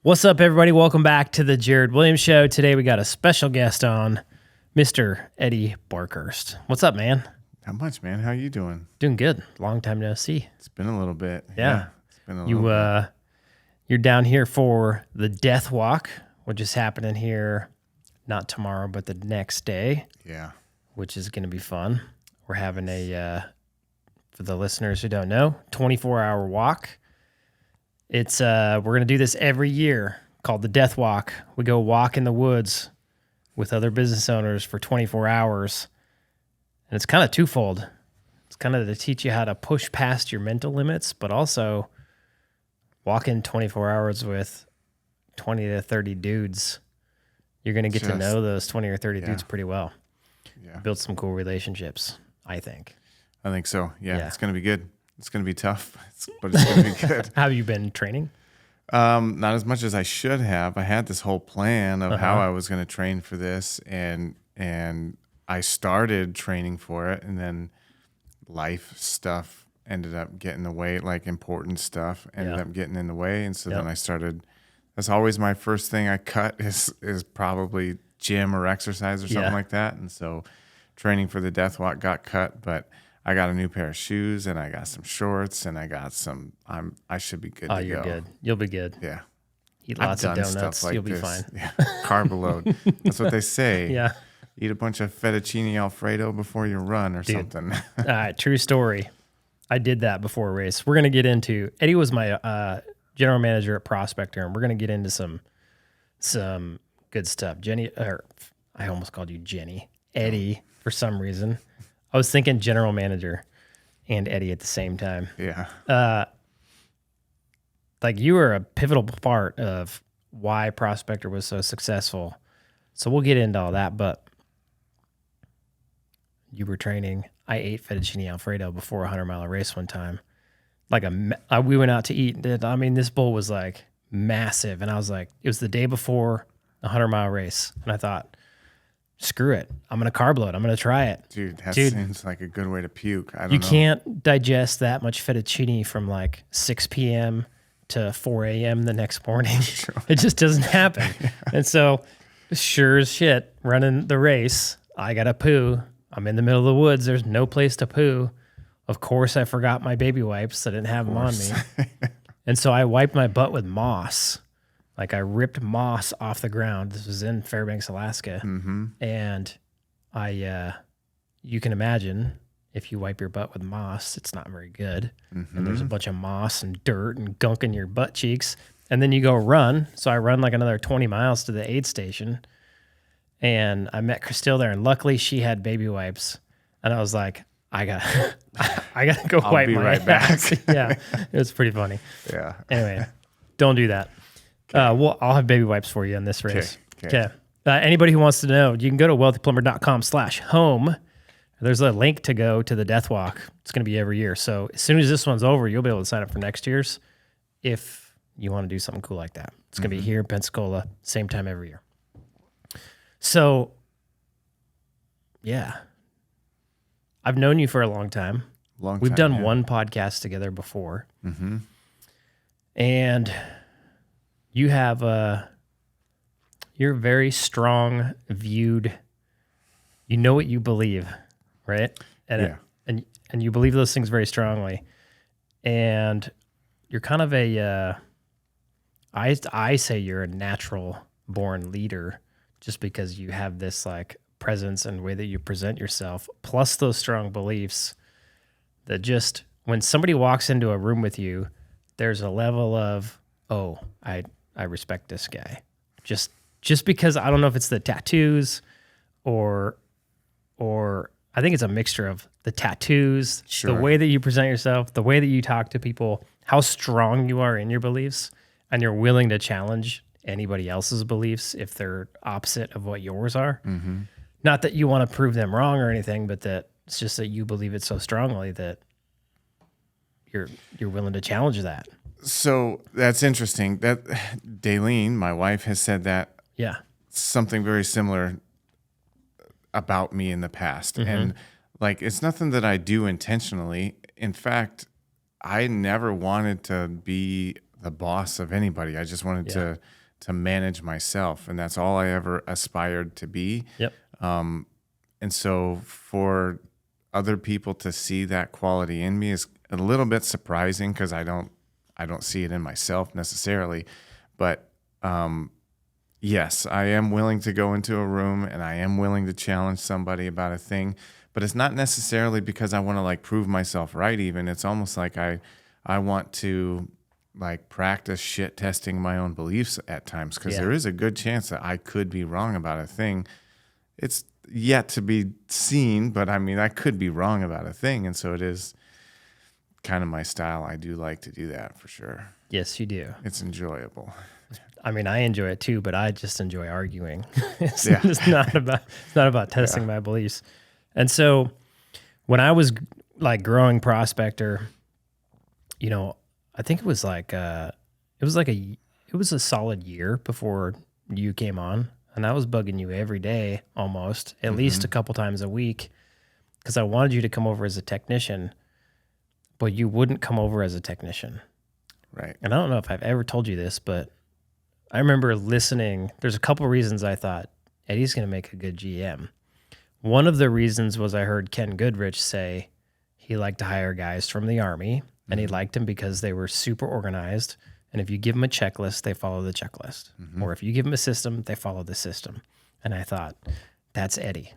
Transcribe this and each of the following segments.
What's up, everybody? Welcome back to the Jared Williams Show. Today we got a special guest on, Mr. Eddie Barkhurst. What's up, man? Not much, man. How you doing? Doing good. Long time no see. It's been a little bit. Yeah. It's been a little bit. You're down here for the Death Walk, which is happening here not tomorrow, but the next day. Yeah. Which is going to be fun. We're having for the listeners who don't know, 24-hour walk. It's we're going to do this every year, called the Death Walk. We go walk in the woods with other business owners for 24 hours. And it's kind of twofold. It's kind of to teach you how to push past your mental limits, but also walk in 24 hours with 20 to 30 dudes. You're going to get to know those 20 or 30 dudes pretty well. Yeah. Build some cool relationships, I think. I think so. Yeah. It's going to be good. It's going to be tough, but it's going to be good. How have you been training? Not as much as I should have. I had this whole plan of how I was going to train for this, and I started training for it, and then life stuff ended up getting in the way, like important stuff ended up getting in the way, and so then I started. That's always my first thing I cut is probably gym or exercise or something like that, and so training for the Death Walk got cut, but I got a new pair of shoes, and I got some shorts, and I got some. I should be good to go. You're good. You'll be good. Yeah. Eat lots of donuts. You'll be fine. Yeah. Carb load. That's what they say. Yeah. Eat a bunch of fettuccine Alfredo before you run or something. All right. True story. I did that before a race. We're going to get into, Eddie was my general manager at Prospector, and we're going to get into some good stuff. I almost called you Jenny. Eddie, for some reason. I was thinking general manager and Eddie at the same time. Yeah. Like you were a pivotal part of why Prospector was so successful. So we'll get into all that, but you were training. I ate fettuccine Alfredo before a 100-mile race one time. We went out to eat. I mean, this bowl was like massive. And I was like, it was the day before a 100-mile race. And I thought, screw it. I'm going to carb load. I'm going to try it. Dude, seems like a good way to puke. I don't know. You can't digest that much fettuccine from like 6 p.m. to 4 a.m. the next morning. It just doesn't happen. And so, sure as shit, running the race, I got to poo. I'm in the middle of the woods. There's no place to poo. Of course, I forgot my baby wipes. I didn't have them on me. And so I wiped my butt with moss. Like I ripped moss off the ground. This was in Fairbanks, Alaska. Mm-hmm. And you can imagine if you wipe your butt with moss, it's not very good. Mm-hmm. And there's a bunch of moss and dirt and gunk in your butt cheeks. And then you go run. So I run like another 20 miles to the aid station. And I met Christelle there. And luckily she had baby wipes. And I was like, I gotta go wipe my ass. Yeah, it was pretty funny. Yeah. Anyway, don't do that. I'll have baby wipes for you in this race. Okay. Anybody who wants to know, you can go to wealthyplumber.com/home. There's a link to go to the Death Walk. It's going to be every year. So as soon as this one's over, you'll be able to sign up for next year's if you want to do something cool like that. It's going to be here in Pensacola, same time every year. So, yeah. I've known you for a long time. We've done one podcast together before. Mm-hmm. And you have you're very strong viewed. You know what you believe, right? And and you believe those things very strongly. And you're kind of I say you're a natural born leader just because you have this like presence and way that you present yourself, plus those strong beliefs that just when somebody walks into a room with you, there's a level of, oh, I respect this guy. Just because I don't know if it's the tattoos or I think it's a mixture of the tattoos, the way that you present yourself, the way that you talk to people, how strong you are in your beliefs, and you're willing to challenge anybody else's beliefs if they're opposite of what yours are. Mm-hmm. Not that you want to prove them wrong or anything, but that it's just that you believe it so strongly that you're willing to challenge that. So that's interesting. That Daleen, my wife, has said that something very similar about me in the past. Mm-hmm. And like, it's nothing that I do intentionally. In fact, I never wanted to be the boss of anybody. I just wanted to manage myself, and that's all I ever aspired to be. Yep. And so for other people to see that quality in me is a little bit surprising, because I don't see it in myself necessarily. But yes, I am willing to go into a room and I am willing to challenge somebody about a thing, but it's not necessarily because I want to like prove myself right. Even it's almost like I want to like practice shit testing my own beliefs at times, because there is a good chance that I could be wrong about a thing. It's yet to be seen, but I mean, I could be wrong about a thing. And so it is kind of my style. I do like to do that for sure. Yes, you do. It's enjoyable. I mean, I enjoy it too, but I just enjoy arguing. It's not about testing my beliefs. And so when I was like growing prospector, you know, I think it was a solid year before you came on, and I was bugging you every day almost, at least a couple times a week, because I wanted you to come over as a technician, but you wouldn't come over as a technician. Right. And I don't know if I've ever told you this, but I remember listening. There's a couple reasons I thought Eddie's going to make a good GM. One of the reasons was I heard Ken Goodrich say he liked to hire guys from the Army, and he liked them because they were super organized. And if you give them a checklist, they follow the checklist. Or if you give them a system, they follow the system. And I thought, that's Eddie.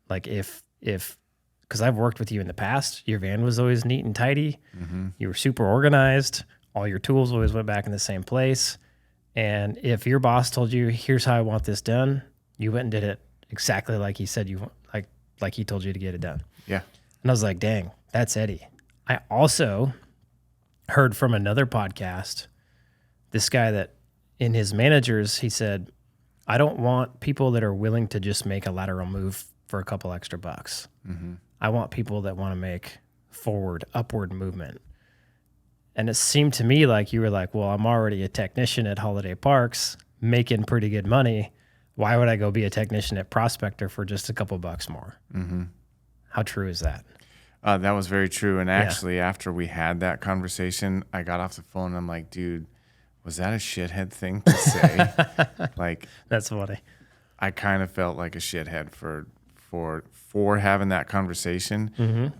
Like because I've worked with you in the past, your van was always neat and tidy. You were super organized. All your tools always went back in the same place. And if your boss told you, here's how I want this done, you went and did it exactly like he said like he told you to get it done. Yeah. And I was like, dang, that's Eddie. I also heard from another podcast, this guy that in his managers, he said, I don't want people that are willing to just make a lateral move for a couple extra bucks. I want people that want to make forward, upward movement. And it seemed to me like you were like, well, I'm already a technician at Holiday Parks making pretty good money. Why would I go be a technician at Prospector for just a couple bucks more? How true is that? That was very true. And actually, after we had that conversation, I got off the phone and I'm like, dude, was that a shithead thing to say? Like, that's funny. I kind of felt like a shithead for having that conversation.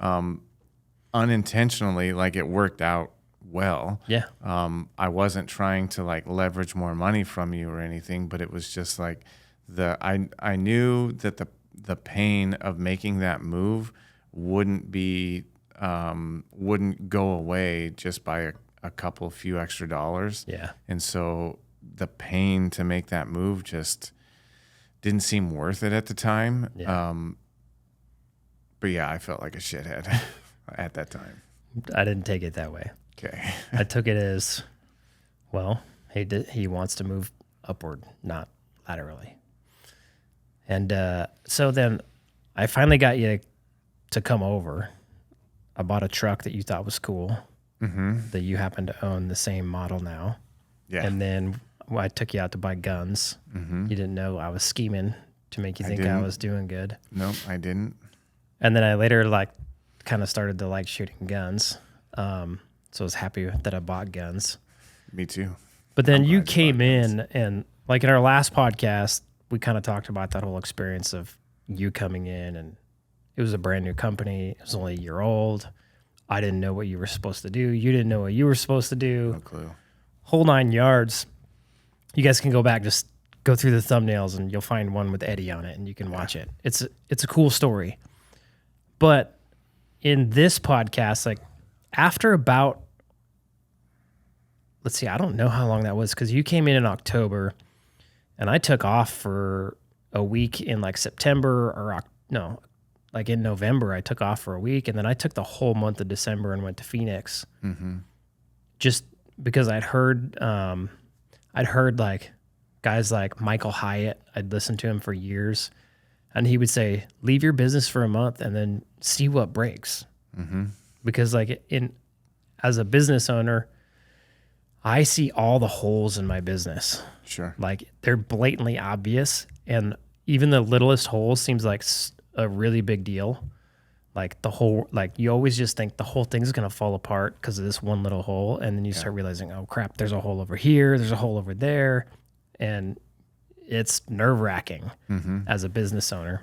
Unintentionally, like it worked out well. Yeah. I wasn't trying to like leverage more money from you or anything, but it was just like I knew that the pain of making that move wouldn't go away just by a few extra dollars. Yeah. And so the pain to make that move just didn't seem worth it at the time. Yeah. But yeah, I felt like a shithead at that time. I didn't take it that way. Okay. I took it as, well, he wants to move upward, not laterally. And so then I finally got you to come over. I bought a truck that you thought was cool, that you happen to own the same model now. Yeah. And then I took you out to buy guns. You didn't know I was scheming to make you think I was doing good. Nope, I didn't. And then I later kind of started to like shooting guns. So I was happy that I bought guns. Me too. But then you came in and like in our last podcast, we kind of talked about that whole experience of you coming in, and it was a brand new company. It was only a year old. I didn't know what you were supposed to do. You didn't know what you were supposed to do. No clue. Whole 9 yards. You guys can go back, just go through the thumbnails and you'll find one with Eddie on it and you can watch it. It's a cool story. But in this podcast, like after about, let's see, I don't know how long that was, because you came in October and I took off for a week in like September like in November. I took off for a week, and then I took the whole month of December and went to Phoenix. Just because I'd heard like guys like Michael Hyatt. I'd listened to him for years, and he would say, leave your business for a month and then see what breaks. Because like as a business owner, I see all the holes in my business. Sure. Like they're blatantly obvious, and even the littlest hole seems like a really big deal. Like the whole, like you always just think the whole thing's going to fall apart because of this one little hole. And then you start realizing, oh crap, there's a hole over here. There's a hole over there. And it's nerve wracking as a business owner.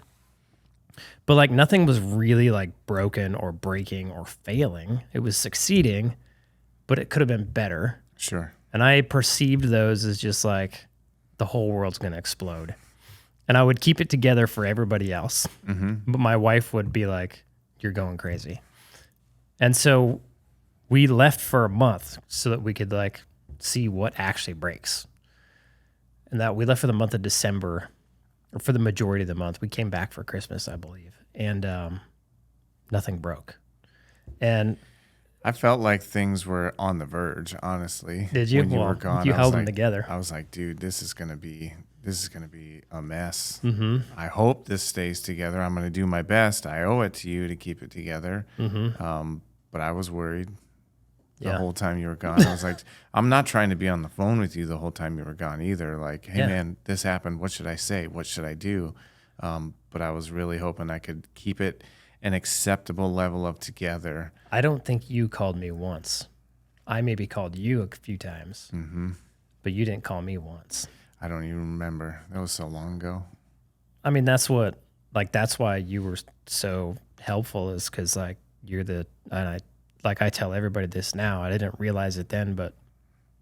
But like nothing was really like broken or breaking or failing. It was succeeding, but it could have been better. Sure. And I perceived those as just like the whole world's going to explode. And I would keep it together for everybody else. But my wife would be like, you're going crazy. And so we left for a month so that we could like see what actually breaks. And that we left for the month of December, or for the majority of the month. We came back for Christmas, I believe. And nothing broke. And I felt like things were on the verge, honestly. did you? When you Well, were gone, you I held was them like, together. I was like, dude, this is gonna be a mess. I hope this stays together. I'm gonna do my best. I owe it to you to keep it together. But I was worried the whole time you were gone. I was like, I'm not trying to be on the phone with you the whole time you were gone either. Like, hey man, this happened. What should I say? What should I do? But I was really hoping I could keep it an acceptable level of together. I don't think you called me once. I maybe called you a few times, but you didn't call me once. I don't even remember. That was so long ago. I mean, that's why you were so helpful, is because like I tell everybody this now. I didn't realize it then, but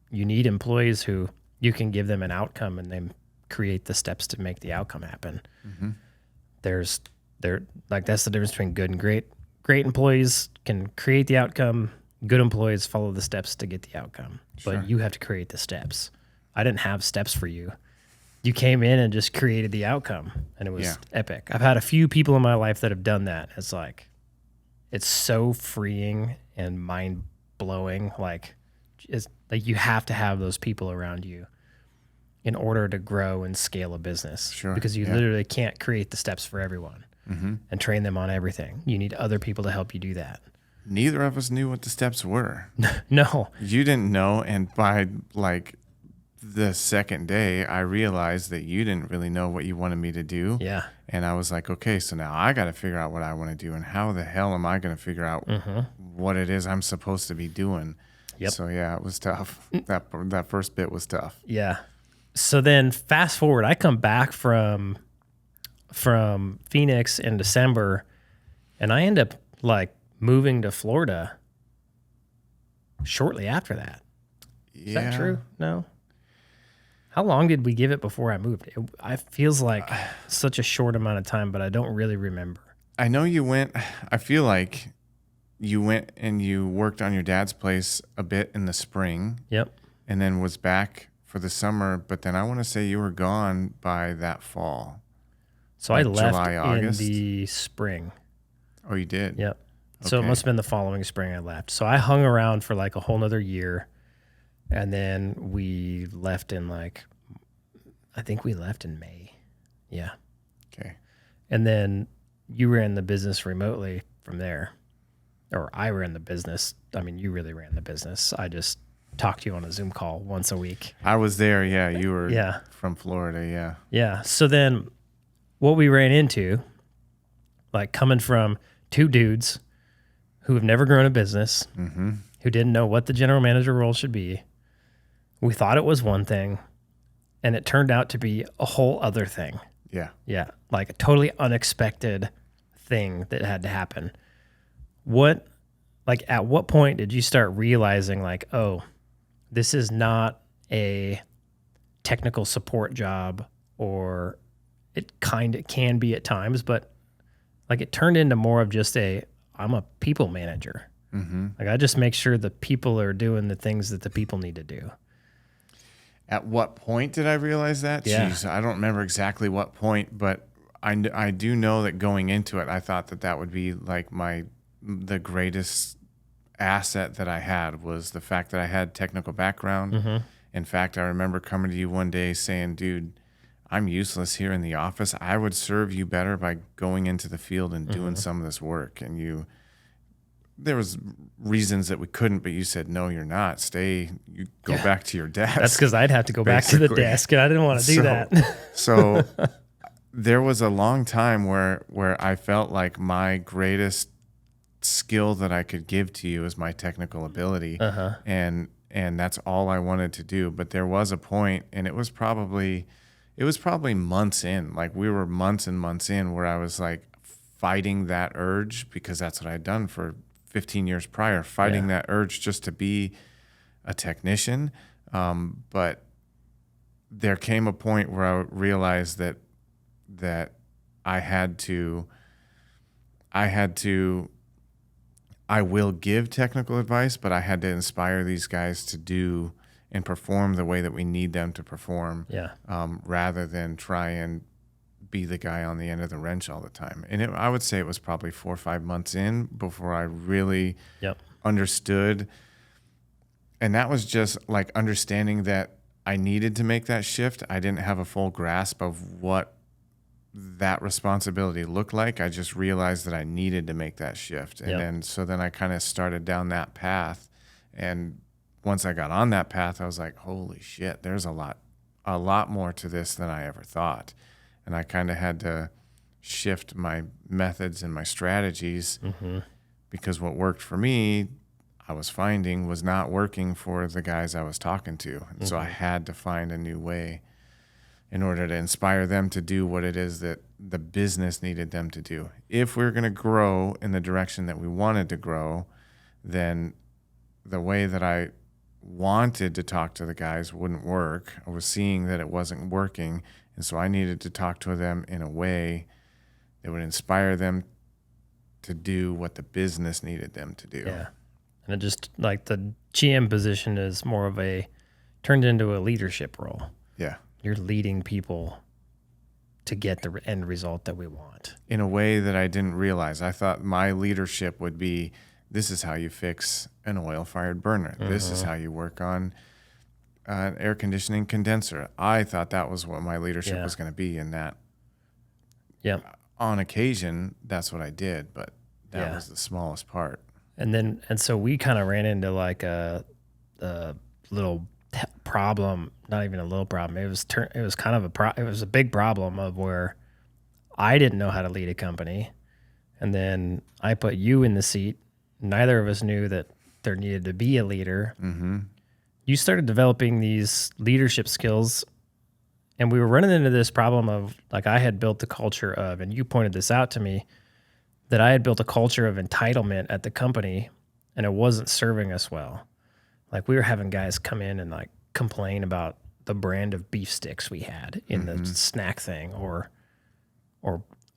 you need employees who you can give them an outcome and then create the steps to make the outcome happen. That's the difference between good and great. Great employees can create the outcome. Good employees follow the steps to get the outcome, but you have to create the steps. I didn't have steps for you. You came in and just created the outcome, and it was epic. I've had a few people in my life that have done that. It's so freeing and mind blowing. Like you have to have those people around you in order to grow and scale a business. Because you literally can't create the steps for everyone and train them on everything. You need other people to help you do that. Neither of us knew what the steps were. No. You didn't know, and by like the second day, I realized that you didn't really know what you wanted me to do. Yeah. And I was like, okay, so now I got to figure out what I want to do, and how the hell am I going to figure out what it is I'm supposed to be doing? Yep. So yeah, it was tough. That first bit was tough. Yeah. So then fast forward, I come back from Phoenix in December, and I end up like moving to Florida shortly after that. Is that true? No. How long did we give it before I moved? It feels like such a short amount of time, but I don't really remember. I know you went. I feel like you went and you worked on your dad's place a bit in the spring. Yep. And then was back for the summer. But then I want to say you were gone by that fall. So like I left July, August? in the spring. Oh, you did? Yep. So it Okay. must have been the following spring I left. So I hung around for like a whole nother year. And then we left in I think we left in May. Yeah. Okay. And then you ran the business remotely from there. Or I ran the business. I mean, you really ran the business. I just talked to you on a Zoom call once a week. I was there. Yeah. You were Yeah. from Florida. Yeah. Yeah. So then what we ran into, like coming from two dudes who have never grown a business, who didn't know what the general manager role should be. We thought it was one thing, and it turned out to be a whole other thing. Yeah. Yeah. Like a totally unexpected thing that had to happen. At what point did you start realizing like, oh, this is not a technical support job, or it kind of can be at times, but like it turned into more of just I'm a people manager. Like I just make sure the people are doing the things that the people need to do. At what point did I realize that? Yeah. Jeez, I don't remember exactly what point, but I do know that going into it, I thought that would be like the greatest asset that I had was the fact that I had technical background. In fact, I remember coming to you one day saying, dude, I'm useless here in the office. I would serve you better by going into the field and doing some of this work. And there was reasons that we couldn't, but you said, no, you're not. Stay, you go back to your desk. That's because I'd have to go back to the desk, and I didn't want to do that. So there was a long time where I felt like my greatest skill that I could give to you is my technical ability. Uh-huh. And that's all I wanted to do. But there was a point, and it was probably months in, like we were months and months in, where I was like fighting that urge, because that's what I'd done for 15 years prior, fighting that urge just to be a technician. But there came a point where I realized that I had to, I will give technical advice, but I had to inspire these guys to do and perform the way that we need them to perform, rather than try and be the guy on the end of the wrench all the time. And I would say it was probably 4 or 5 months in before I really understood. And that was just like understanding that I needed to make that shift. I didn't have a full grasp of what that responsibility looked like. I just realized that I needed to make that shift. And then I kind of started down that path. And once I got on that path, I was like, holy shit, there's a lot more to this than I ever thought. And I kind of had to shift my methods and my strategies, because what worked for me, I was finding, was not working for the guys I was talking to. And so I had to find a new way in order to inspire them to do what it is that the business needed them to do. If we're going to grow in the direction that we wanted to grow, then the way that I wanted to talk to the guys wouldn't work. I was seeing that it wasn't working, and so I needed to talk to them in a way that would inspire them to do what the business needed them to do. Yeah. And it just, like, the GM position is more of turned into a leadership role. Yeah. You're leading people to get the end result that we want. In a way that I didn't realize. I thought my leadership would be, this is how you fix an oil-fired burner. This is how you work on an air conditioning condenser. I thought that was what my leadership was going to be, and that on occasion, that's what I did, but that was the smallest part. And so we kind of ran into like a little problem, not even a little problem. It was kind of it was a big problem of where I didn't know how to lead a company, and then I put you in the seat. Neither of us knew that there needed to be a leader. You started developing these leadership skills, and we were running into this problem of, like, I had built the culture of, and you pointed this out to me, that I had built a culture of entitlement at the company, and it wasn't serving us well. Like, we were having guys come in and like complain about the brand of beef sticks we had in the snack thing, or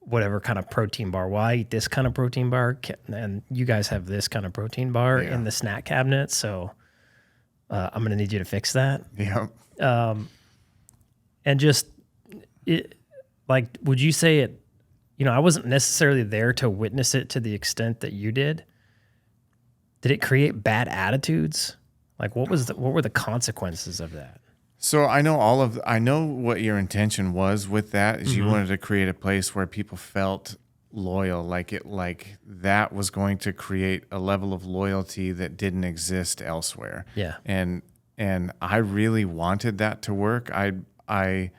whatever kind of protein bar. Well, I eat this kind of protein bar, and you guys have this kind of protein bar in the snack cabinet, so I'm going to need you to fix that. And just, would you say it, I wasn't necessarily there to witness it to the extent that you did. Did it create bad attitudes? Like, what were the consequences of that? So I know what your intention was with that, is you wanted to create a place where people felt loyal, like that was going to create a level of loyalty that didn't exist elsewhere. Yeah. And I really wanted that to work. I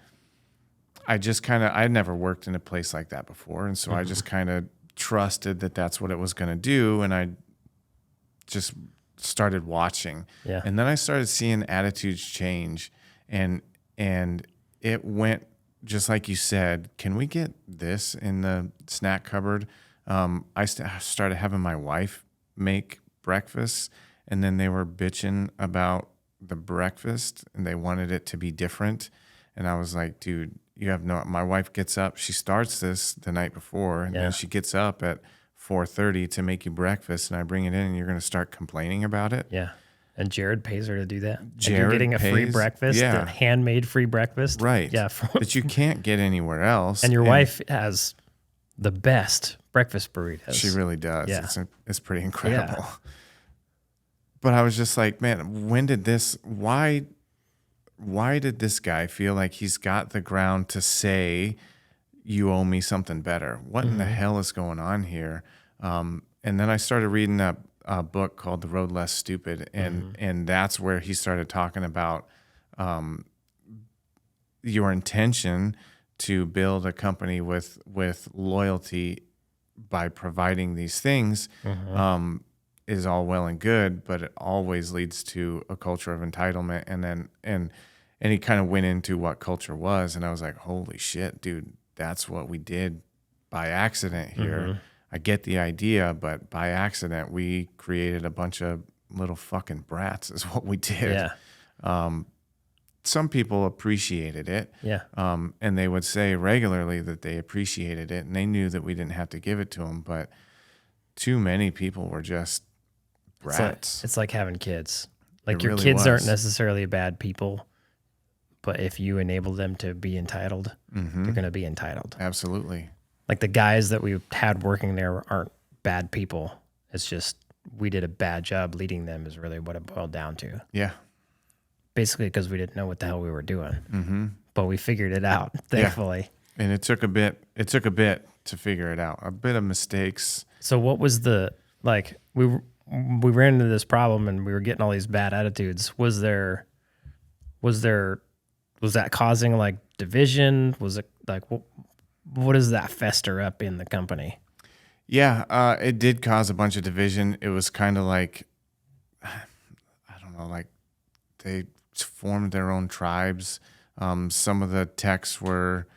just kind of, I'd never worked in a place like that before. And so I just kind of trusted that that's what it was going to do. And I just started watching. Yeah. And then I started seeing attitudes change, and it went just like you said, can we get this in the snack cupboard? I started having my wife make breakfast, and then they were bitching about the breakfast and they wanted it to be different. And I was like, dude, my wife gets up, she starts this the night before, and then she gets up at 4:30 to make you breakfast, and I bring it in, and you're going to start complaining about it? Yeah. And Jared pays her to do that. Jared and you're getting a free breakfast, a handmade free breakfast. Right. Yeah. That you can't get anywhere else. And your wife has the best breakfast burritos. She really does. Yeah. It's pretty incredible. Yeah. But I was just like, man, why did this guy feel like he's got the ground to say, you owe me something better? What in the hell is going on here? And then I started reading a book called The Road Less Stupid, and that's where he started talking about your intention to build a company with loyalty by providing these things is all well and good, but it always leads to a culture of entitlement. And he kind of went into what culture was, and I was like, holy shit, dude, that's what we did by accident here. I get the idea, but by accident we created a bunch of little fucking brats is what we did. Yeah. Some people appreciated it. Yeah. And they would say regularly that they appreciated it and they knew that we didn't have to give it to them. But too many people were just brats. It's like having kids. Like It your really kids aren't was. necessarily bad people, but if you enable them to be entitled, they're going to be entitled. Absolutely. Like the guys that we had working there aren't bad people. It's just we did a bad job leading them is really what it boiled down to. Yeah. Basically because we didn't know what the hell we were doing. But we figured it out, thankfully. And it took a bit to figure it out. A bit of mistakes. So what was the, like, we ran into this problem and we were getting all these bad attitudes. Was that causing like division? Was it like, what does that fester up in the company? Yeah, it did cause a bunch of division. It was kind of like, I don't know, like they formed their own tribes. Some of the techs were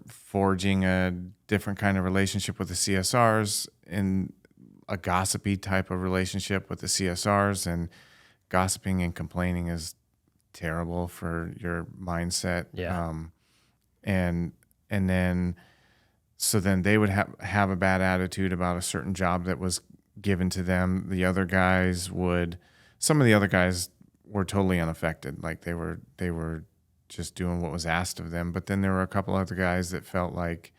forging a different kind of relationship with the CSRs and a gossipy type of relationship with the CSRs, and gossiping and complaining is terrible for your mindset. Yeah. And then they would have a bad attitude about a certain job that was given to them. Some of the other guys were totally unaffected. Like they were just doing what was asked of them. But then there were a couple other guys that felt like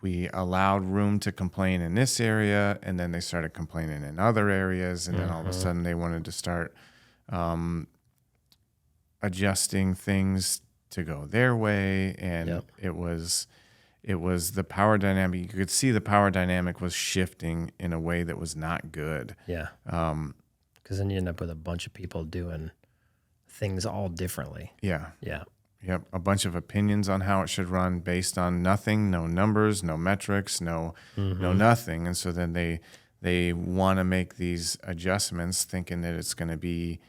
we allowed room to complain in this area, and then they started complaining in other areas, and then all of a sudden they wanted to start adjusting things to go their way, and it was the power dynamic. You could see the power dynamic was shifting in a way that was not good. Yeah. Because then you end up with a bunch of people doing things all differently. Yeah. Yeah. Yep. A bunch of opinions on how it should run based on nothing, no numbers, no metrics, no nothing. And so then they want to make these adjustments thinking that it's going to be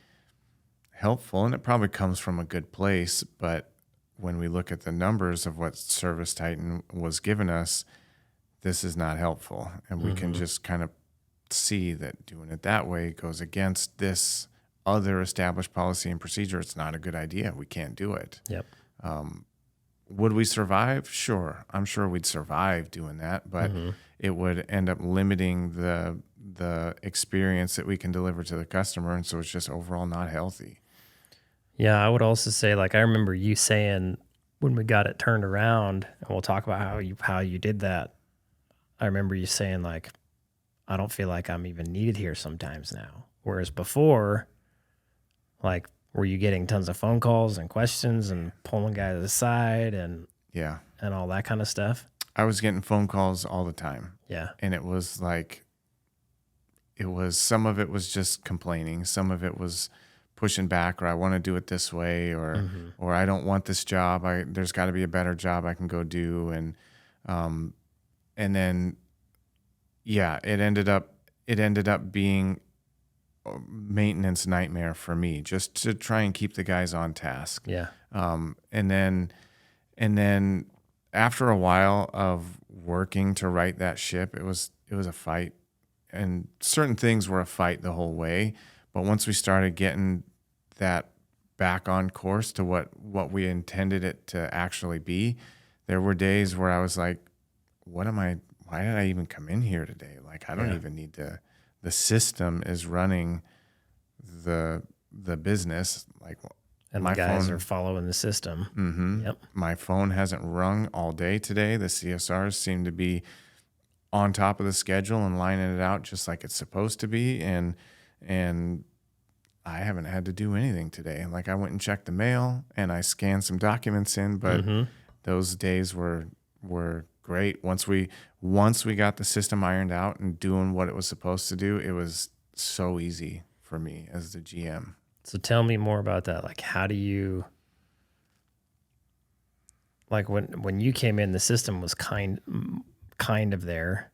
helpful, and it probably comes from a good place. But when we look at the numbers of what Service Titan was giving us, this is not helpful. And we can just kind of see that doing it that way goes against this other established policy and procedure. It's not a good idea. We can't do it. Yep. Would we survive? Sure. I'm sure we'd survive doing that, but it would end up limiting the experience that we can deliver to the customer. And so it's just overall not healthy. Yeah, I would also say, like, I remember you saying when we got it turned around, and we'll talk about how you did that. I remember you saying, like, I don't feel like I'm even needed here sometimes now. Whereas before, like, were you getting tons of phone calls and questions and pulling guys aside and all that kind of stuff? I was getting phone calls all the time. Yeah. And it was like, some of it was just complaining. Some of it was pushing back, or I want to do it this way, or I don't want this job. There's got to be a better job I can go do. And then, it ended up being a maintenance nightmare for me, just to try and keep the guys on task. Yeah. And then after a while of working to right that ship, it was a fight, and certain things were a fight the whole way. But once we started getting that back on course to what we intended it to actually be, there were days where I was like, why did I even come in here today? Like, I don't even need to, the system is running the business. Like, And my the guys phone are following the system. Yep. My phone hasn't rung all day today. The CSRs seem to be on top of the schedule and lining it out just like it's supposed to be. And I haven't had to do anything today. Like, I went and checked the mail and I scanned some documents in, but those days were great. Once we got the system ironed out and doing what it was supposed to do, it was so easy for me as the GM. So tell me more about that. Like, how do you, like when you came in, the system was kind of there,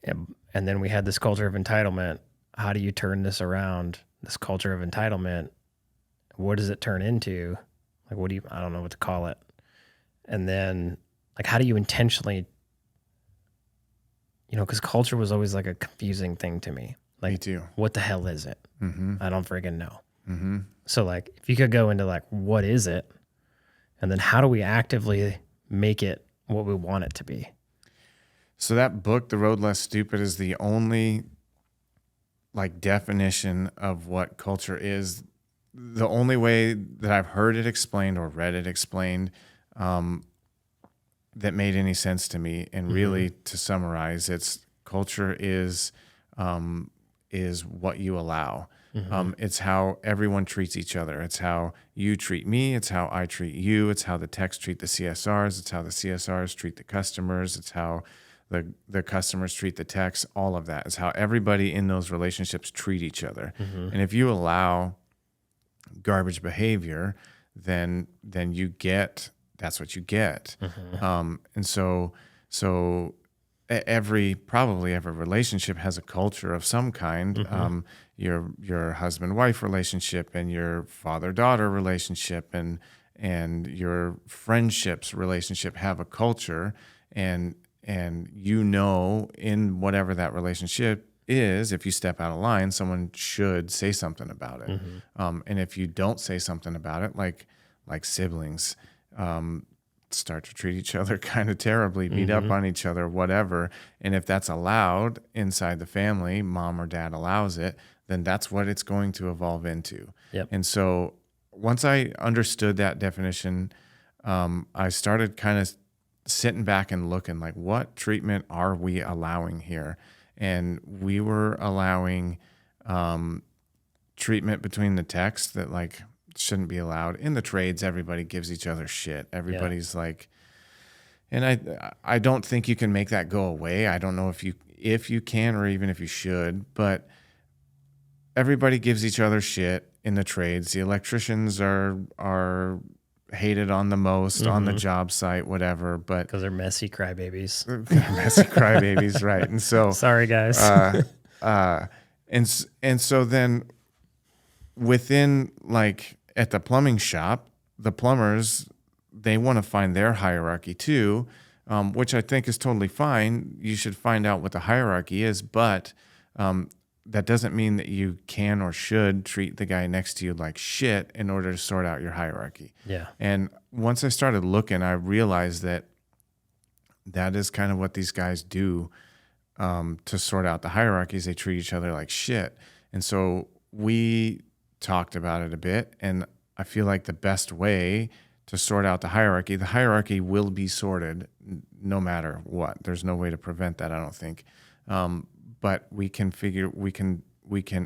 and then we had this culture of entitlement. How do you turn this around? This culture of entitlement, what does it turn into? Like, what do you? I don't know what to call it. And then, like, how do you intentionally? Because culture was always like a confusing thing to me. Like, Me too. what the hell is it? Mm-hmm. I don't friggin' know. Mm-hmm. So, like, if you could go into like, what is it? And then how do we actively make it what we want it to be? So that book, The Road Less Stupid, is the only like definition of what culture is. The only way that I've heard it explained or read it explained that made any sense to me. And really, to summarize, it's culture is what you allow. It's how everyone treats each other. It's how you treat me. It's how I treat you. It's how the techs treat the CSRs. It's how the CSRs treat the customers. It's how the customers treat the techs. All of that is how everybody in those relationships treat each other. And if you allow garbage behavior, then you get, that's what you get. And so probably every relationship has a culture of some kind. Your husband-wife relationship and your father-daughter relationship and your friendships relationship have a culture, and in whatever that relationship is, if you step out of line, someone should say something about it. And if you don't say something about it, like siblings, start to treat each other kind of terribly, beat up on each other, whatever. And if that's allowed inside the family, mom or dad allows it, then that's what it's going to evolve into. Yep. And so once I understood that definition, I started kind of sitting back and looking like, what treatment are we allowing here? And we were allowing treatment between the techs that like shouldn't be allowed. In the trades, everybody gives each other shit. Everybody's like, and I don't think you can make that go away. I don't know if you can or even if you should, but everybody gives each other shit in the trades. The electricians are hated on the most on the job site, whatever, but Because they're messy crybabies. messy crybabies, right? And so Sorry, guys. and so then within, like, at the plumbing shop, the plumbers, they want to find their hierarchy too, which I think is totally fine. You should find out what the hierarchy is, but that doesn't mean that you can or should treat the guy next to you like shit in order to sort out your hierarchy. Yeah. And once I started looking, I realized that is kind of what these guys do to sort out the hierarchies. They treat each other like shit. And so we talked about it a bit, and I feel like the best way to sort out the hierarchy will be sorted no matter what. There's no way to prevent that, I don't think. But we can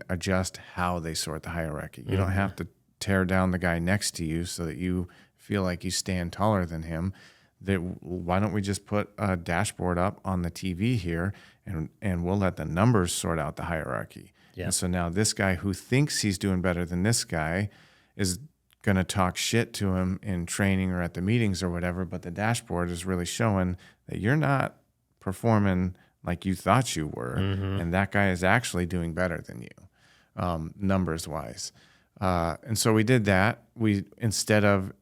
adjust how they sort the hierarchy. You don't have to tear down the guy next to you so that you feel like you stand taller than him. Why don't we just put a dashboard up on the TV here, and we'll let the numbers sort out the hierarchy. Yeah. And so now this guy who thinks he's doing better than this guy is going to talk shit to him in training or at the meetings or whatever, but the dashboard is really showing that you're not performing like you thought you were, and that guy is actually doing better than you, numbers wise. And so we did that. We instead of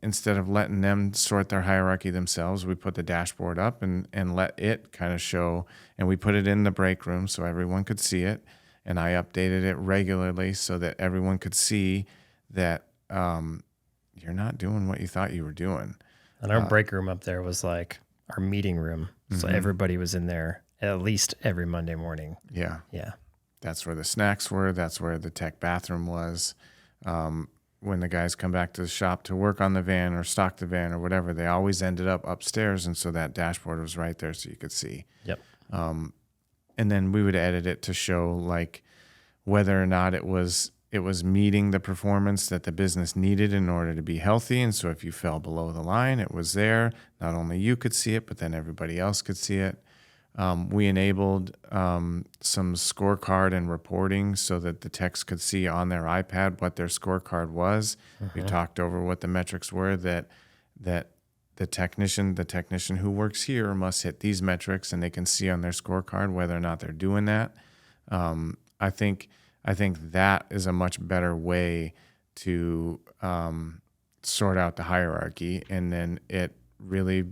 letting them sort their hierarchy themselves, we put the dashboard up and let it kind of show, and we put it in the break room so everyone could see it. And I updated it regularly so that everyone could see that you're not doing what you thought you were doing. And our break room up there was like our meeting room. So everybody was in there at least every Monday morning. Yeah. Yeah. That's where the snacks were. That's where the tech bathroom was. When the guys come back to the shop to work on the van or stock the van or whatever, they always ended up upstairs. And so that dashboard was right there so you could see. Yep. And then we would edit it to show like whether or not it was meeting the performance that the business needed in order to be healthy. And so if you fell below the line, it was there. Not only you could see it, but then everybody else could see it. We enabled some scorecard and reporting so that the techs could see on their iPad what their scorecard was. We talked over what the metrics were that the technician who works here must hit these metrics, and they can see on their scorecard whether or not they're doing that. I think that is a much better way to sort out the hierarchy, and then it really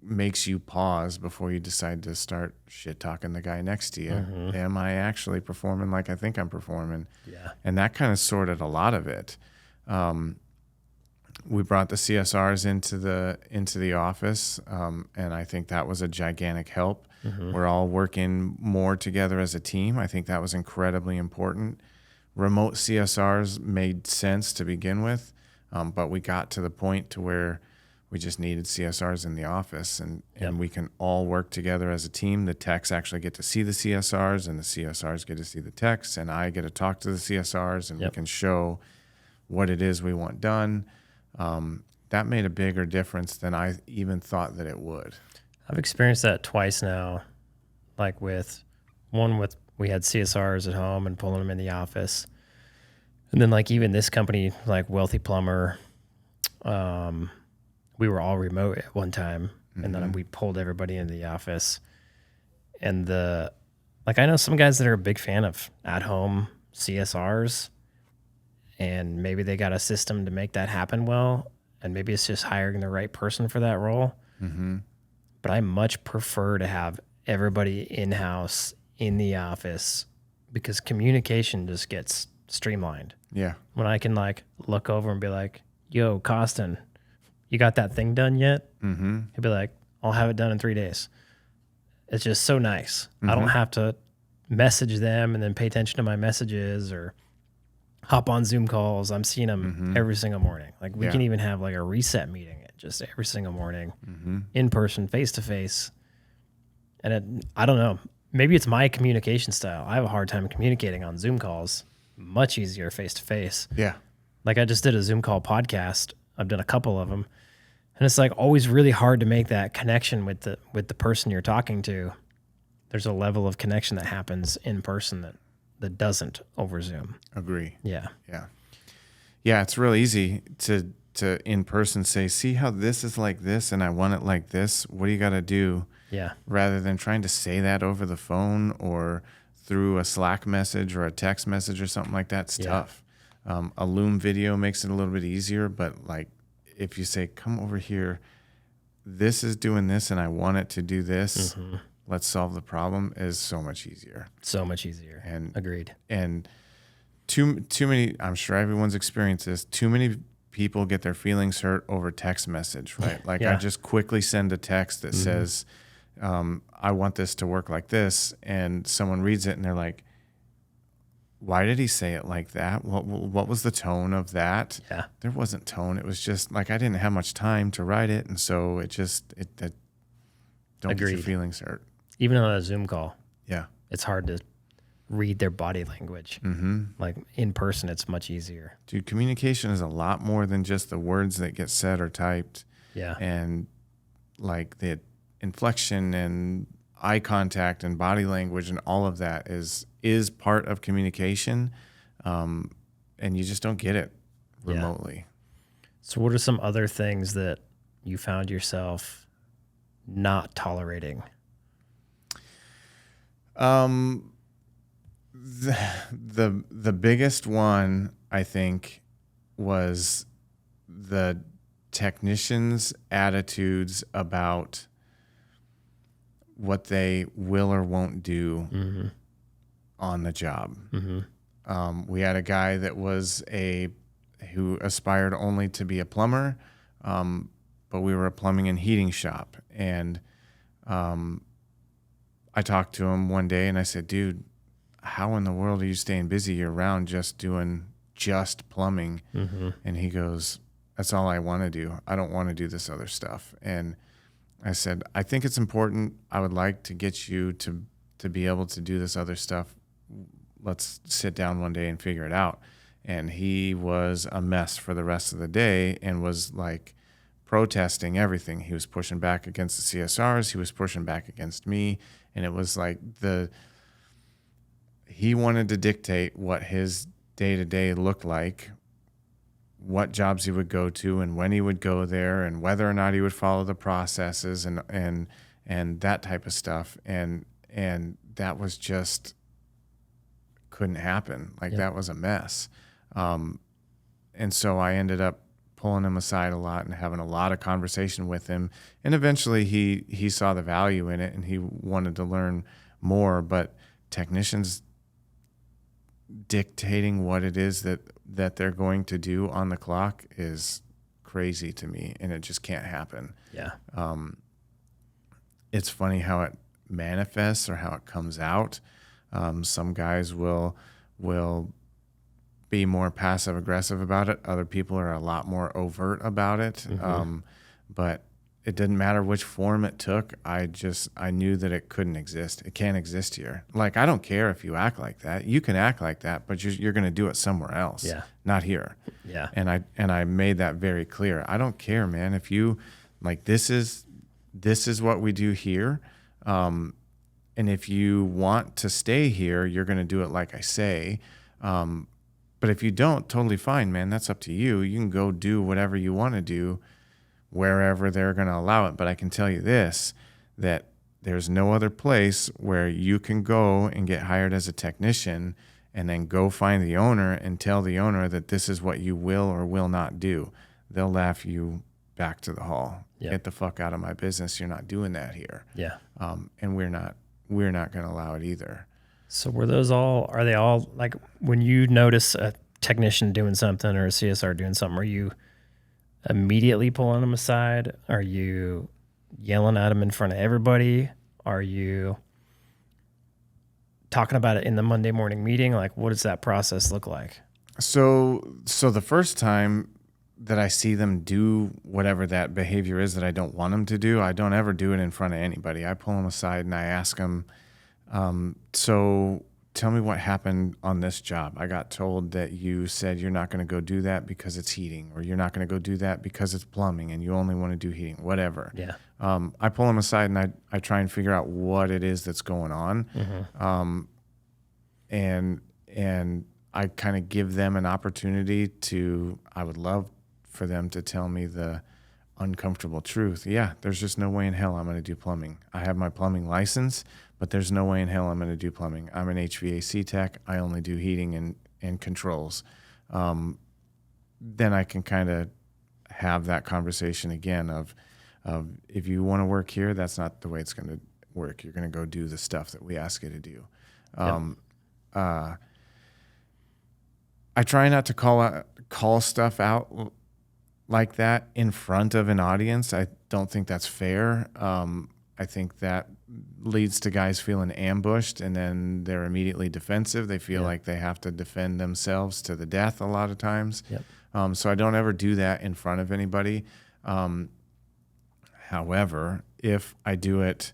makes you pause before you decide to start shit talking the guy next to you. Am I actually performing like I think I'm performing? Yeah. And that kind of sorted a lot of it. We brought the CSRs into the office, and I think that was a gigantic help. We're all working more together as a team. I think that was incredibly important. Remote CSRs made sense to begin with, but we got to the point to where we just needed CSRs in the office, and we can all work together as a team. The techs actually get to see the CSRs, and the CSRs get to see the techs, and I get to talk to the CSRs, and we can show what it is we want done. That made a bigger difference than I even thought that it would. I've experienced that twice now, like we had CSRs at home and pulling them in the office. And then like even this company, like Wealthy Plumber, we were all remote at one time, and then we pulled everybody into the office. And I know some guys that are a big fan of at-home CSRs, and maybe they got a system to make that happen well, and maybe it's just hiring the right person for that role. But I much prefer to have everybody in-house in the office, because communication just gets streamlined. Yeah. When I can like look over and be like, yo, Costin, you got that thing done yet? He'll be like, I'll have it done in 3 days. It's just so nice. I don't have to message them and then pay attention to my messages or hop on Zoom calls. I'm seeing them every single morning. Like we can even have like a reset meeting just every single morning in person, face to face. And I don't know, maybe it's my communication style. I have a hard time communicating on Zoom calls. Much easier face to face. Yeah. Like I just did a Zoom call podcast. I've done a couple of them. And it's like always really hard to make that connection with the person you're talking to. There's a level of connection that happens in person that doesn't over Zoom. Agree. Yeah. Yeah. Yeah. It's real easy to in person say, see how this is like this and I want it like this. What do you got to do? Yeah. Rather than trying to say that over the phone or through a Slack message or a text message or something like that. It's tough. A Loom video makes it a little bit easier, but like if you say, come over here, this is doing this and I want it to do this. Let's solve the problem, is so much easier. So much easier. And agreed. And too many, I'm sure everyone's experienced this, too many people get their feelings hurt over text message, right? Like I just quickly send a text that says, I want this to work like this. And someone reads it and they're like, why did he say it like that? What was the tone of that? Yeah. There wasn't tone. It was just like, I didn't have much time to write it. And so don't get your feelings hurt. Even on a Zoom call. Yeah. It's hard to read their body language. Like in person, it's much easier. Dude, communication is a lot more than just the words that get said or typed. Yeah. And like the inflection and eye contact and body language and all of that is part of communication. And you just don't get it remotely. So what are some other things that you found yourself not tolerating? The biggest one, I think, was the technicians' attitudes about what they will or won't do on the job. We had a guy that was who aspired only to be a plumber, but we were a plumbing and heating shop. And I talked to him one day and I said, dude, how in the world are you staying busy year round just doing just plumbing? And he goes, that's all I want to do. I don't want to do this other stuff. And I said, I think it's important. I would like to get you to be able to do this other stuff. Let's sit down one day and figure it out. And he was a mess for the rest of the day and was like protesting everything. He was pushing back against the CSRs. He was pushing back against me. And it was like he wanted to dictate what his day-to-day looked like what jobs he would go to and when he would go there and whether or not he would follow the processes and that type of stuff. And that was just couldn't happen. Like that was a mess. And so I ended up pulling him aside a lot and having a lot of conversation with him. And eventually he saw the value in it and he wanted to learn more, but technicians dictating what it is that they're going to do on the clock is crazy to me, and it just can't happen. Yeah. It's funny how it manifests or how it comes out. Some guys will be more passive aggressive about it. Other people are a lot more overt about it. But it didn't matter which form it took. I knew that it couldn't exist. It can't exist here. Like, I don't care if you act like that. You can act like that, but you're going to do it somewhere else. Yeah. Not here. Yeah. And I made that very clear. I don't care, man. If you like, this is what we do here. And if you want to stay here, you're going to do it like I say. But if you don't, totally fine, man. That's up to you. You can go do whatever you want to do wherever they're going to allow it. But I can tell you this, that there's no other place where you can go and get hired as a technician and then go find the owner and tell the owner that this is what you will or will not do. They'll laugh you back to the hall. Yep. Get the fuck out of my business. You're not doing that here. Yeah. And we're not going to allow it either. So are they all like, when you notice a technician doing something or a CSR doing something, are you immediately pulling them aside? Are you yelling at them in front of everybody? Are you talking about it in the Monday morning meeting? Like, what does that process look like? So the first time that I see them do whatever that behavior is that I don't want them to do, I don't ever do it in front of anybody. I pull them aside and I ask them, so tell me what happened on this job. I got told that you said you're not going to go do that because it's heating, or you're not going to go do that because it's plumbing and you only want to do heating, whatever. Yeah. I pull them aside and I try and figure out what it is that's going on. And I kind of give them an opportunity I would love for them to tell me the uncomfortable truth. Yeah, there's just no way in hell I'm going to do plumbing. I have my plumbing license, but there's no way in hell I'm going to do plumbing. I'm an HVAC tech. I only do heating and controls. Then I can kind of have that conversation again of if you want to work here, that's not the way it's going to work. You're going to go do the stuff that we ask you to do. I try not to call stuff out like that in front of an audience. I don't think that's fair. I think that leads to guys feeling ambushed, and then they're immediately defensive. They feel like they have to defend themselves to the death a lot of times. Yep. So I don't ever do that in front of anybody. However, if I do it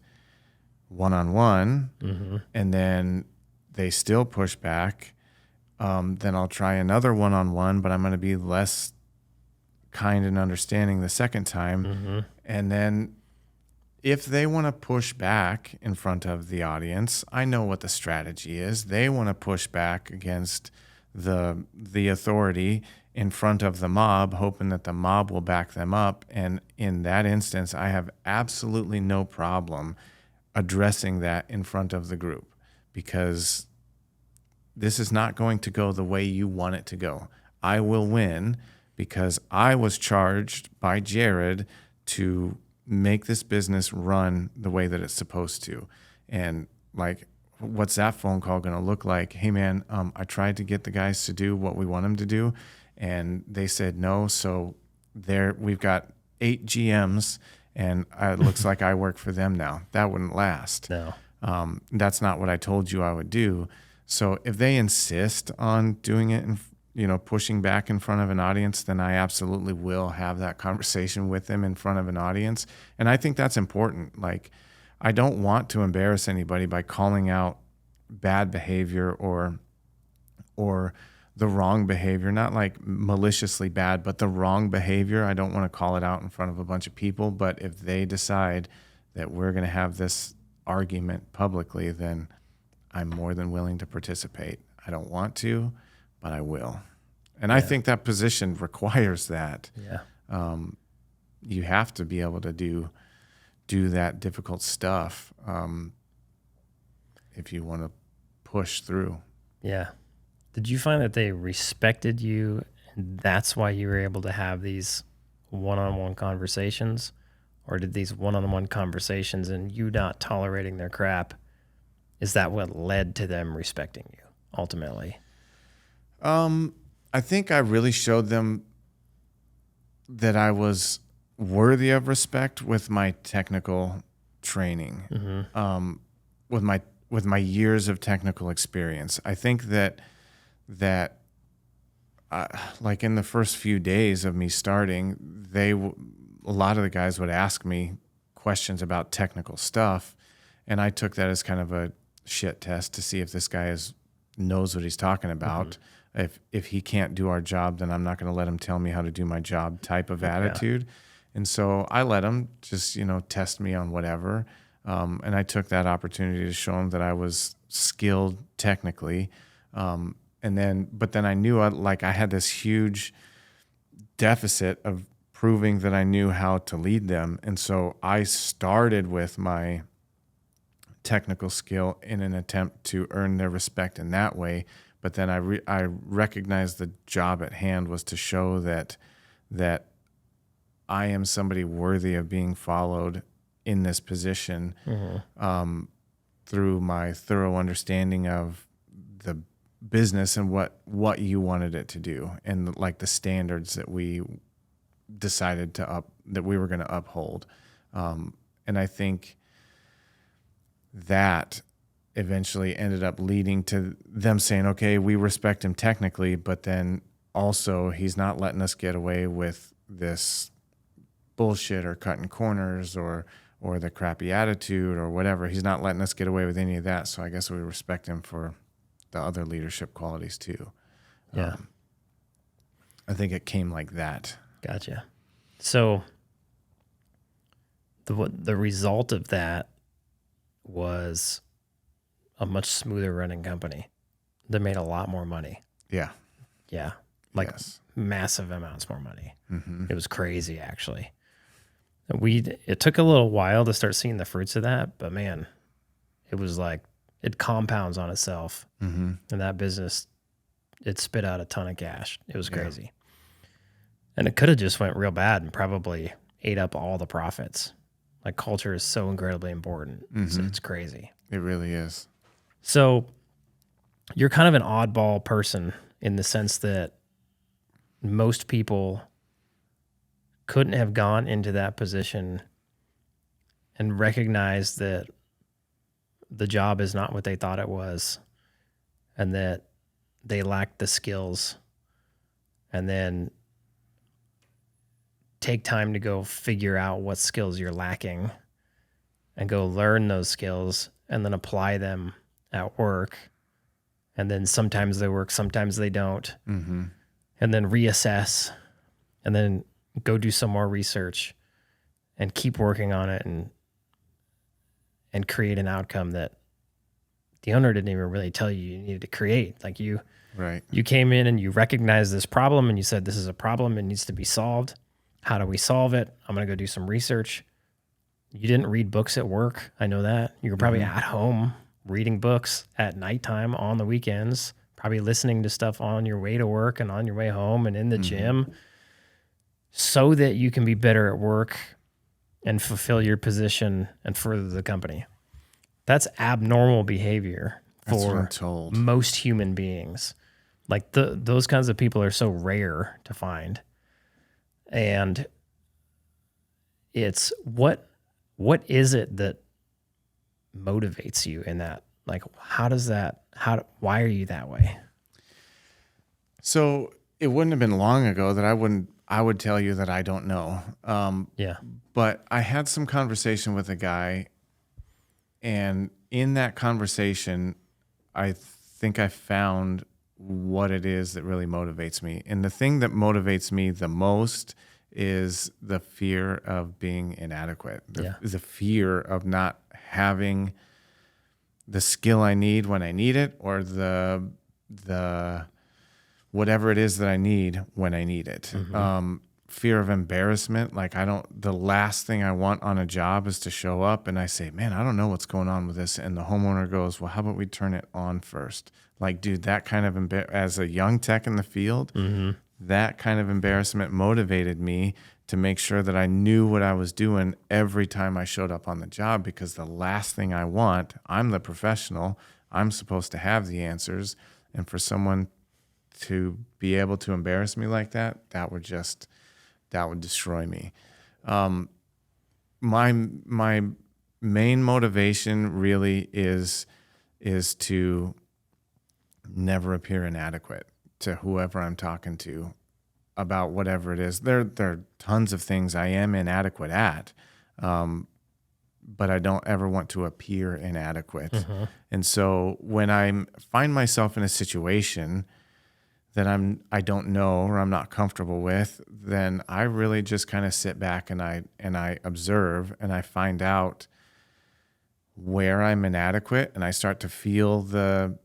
one-on-one and then they still push back, then I'll try another one-on-one, but I'm going to be less kind and understanding the second time. And then if they want to push back in front of the audience, I know what the strategy is. They want to push back against the authority in front of the mob, hoping that the mob will back them up. And in that instance, I have absolutely no problem addressing that in front of the group, because this is not going to go the way you want it to go. I will win because I was charged by Jared to make this business run the way that it's supposed to. And like, what's that phone call going to look like? Hey man, I tried to get the guys to do what we want them to do, and they said no. So we've got 8 GMs, and it looks like I work for them now. That wouldn't last. No. That's not what I told you I would do. So if they insist on doing it and pushing back in front of an audience, then I absolutely will have that conversation with them in front of an audience. And I think that's important. Like, I don't want to embarrass anybody by calling out bad behavior or the wrong behavior, not like maliciously bad, but the wrong behavior. I don't want to call it out in front of a bunch of people. But if they decide that we're going to have this argument publicly, then I'm more than willing to participate. I don't want to, but I will. And I think that position requires that. Yeah. You have to be able to do that difficult stuff if you want to push through. Yeah. Did you find that they respected you and that's why you were able to have these one-on-one conversations? Or did these one-on-one conversations and you not tolerating their crap, is that what led to them respecting you ultimately? I think I really showed them that I was worthy of respect with my technical training, with my years of technical experience. I think that like in the first few days of me starting, a lot of the guys would ask me questions about technical stuff, and I took that as kind of a shit test to see if this guy knows what he's talking about. If he can't do our job, then I'm not going to let him tell me how to do my job type of attitude. And so I let him just, test me on whatever. And I took that opportunity to show him that I was skilled technically. But then I knew I had this huge deficit of proving that I knew how to lead them. And so I started with my technical skill in an attempt to earn their respect in that way. But then I recognized the job at hand was to show that I am somebody worthy of being followed in this position through my thorough understanding of the business and what you wanted it to do, and like the standards that we decided that we were going to uphold. And I think that eventually ended up leading to them saying, okay, we respect him technically, but then also he's not letting us get away with this bullshit or cutting corners or the crappy attitude or whatever. He's not letting us get away with any of that. So I guess we respect him for the other leadership qualities too. Yeah. I think it came like that. Gotcha. So the result of that was a much smoother running company that made a lot more money. Yeah. Yeah. Massive amounts more money. Mm-hmm. It was crazy, actually. It took a little while to start seeing the fruits of that, but man, it was like it compounds on itself. Mm-hmm. And that business, it spit out a ton of cash. It was crazy. And it could have just went real bad and probably ate up all the profits. Like culture is so incredibly important. So it's crazy. It really is. So you're kind of an oddball person in the sense that most people couldn't have gone into that position and recognized that the job is not what they thought it was and that they lacked the skills, and then take time to go figure out what skills you're lacking and go learn those skills and then apply them at work. And then sometimes they work, sometimes they don't. Mm-hmm. And then reassess and then go do some more research and keep working on it and create an outcome that the owner didn't even really tell you needed to create. Like you came in and you recognized this problem and you said, this is a problem. It needs to be solved. How do we solve it? I'm going to go do some research. You didn't read books at work. I know that. You were probably at home reading books at nighttime on the weekends, probably listening to stuff on your way to work and on your way home and in the gym so that you can be better at work and fulfill your position and further the company. That's abnormal behavior for most human beings. Like those kinds of people are so rare to find. And it's what is it that motivates you in that? Like, why are you that way? So it wouldn't have been long ago that I would tell you that I don't know. But I had some conversation with a guy, and in that conversation, I think I found what it is that really motivates me. And the thing that motivates me the most is the fear of being inadequate, the fear of not having the skill I need when I need it, or the whatever it is that I need when I need it. Fear of embarrassment. Like the last thing I want on a job is to show up and I say, man, I don't know what's going on with this. And the homeowner goes, well, how about we turn it on first? Like, dude, that kind of, as a young tech in the field, that kind of embarrassment motivated me to make sure that I knew what I was doing every time I showed up on the job, because the last thing I want, I'm the professional, I'm supposed to have the answers. And for someone to be able to embarrass me like that, that would destroy me. My main motivation really is to never appear inadequate to whoever I'm talking to about whatever it is. There are tons of things I am inadequate at, but I don't ever want to appear inadequate. And so when I find myself in a situation that I don't know or I'm not comfortable with, then I really just kind of sit back and I observe and I find out where I'm inadequate, and I start to feel the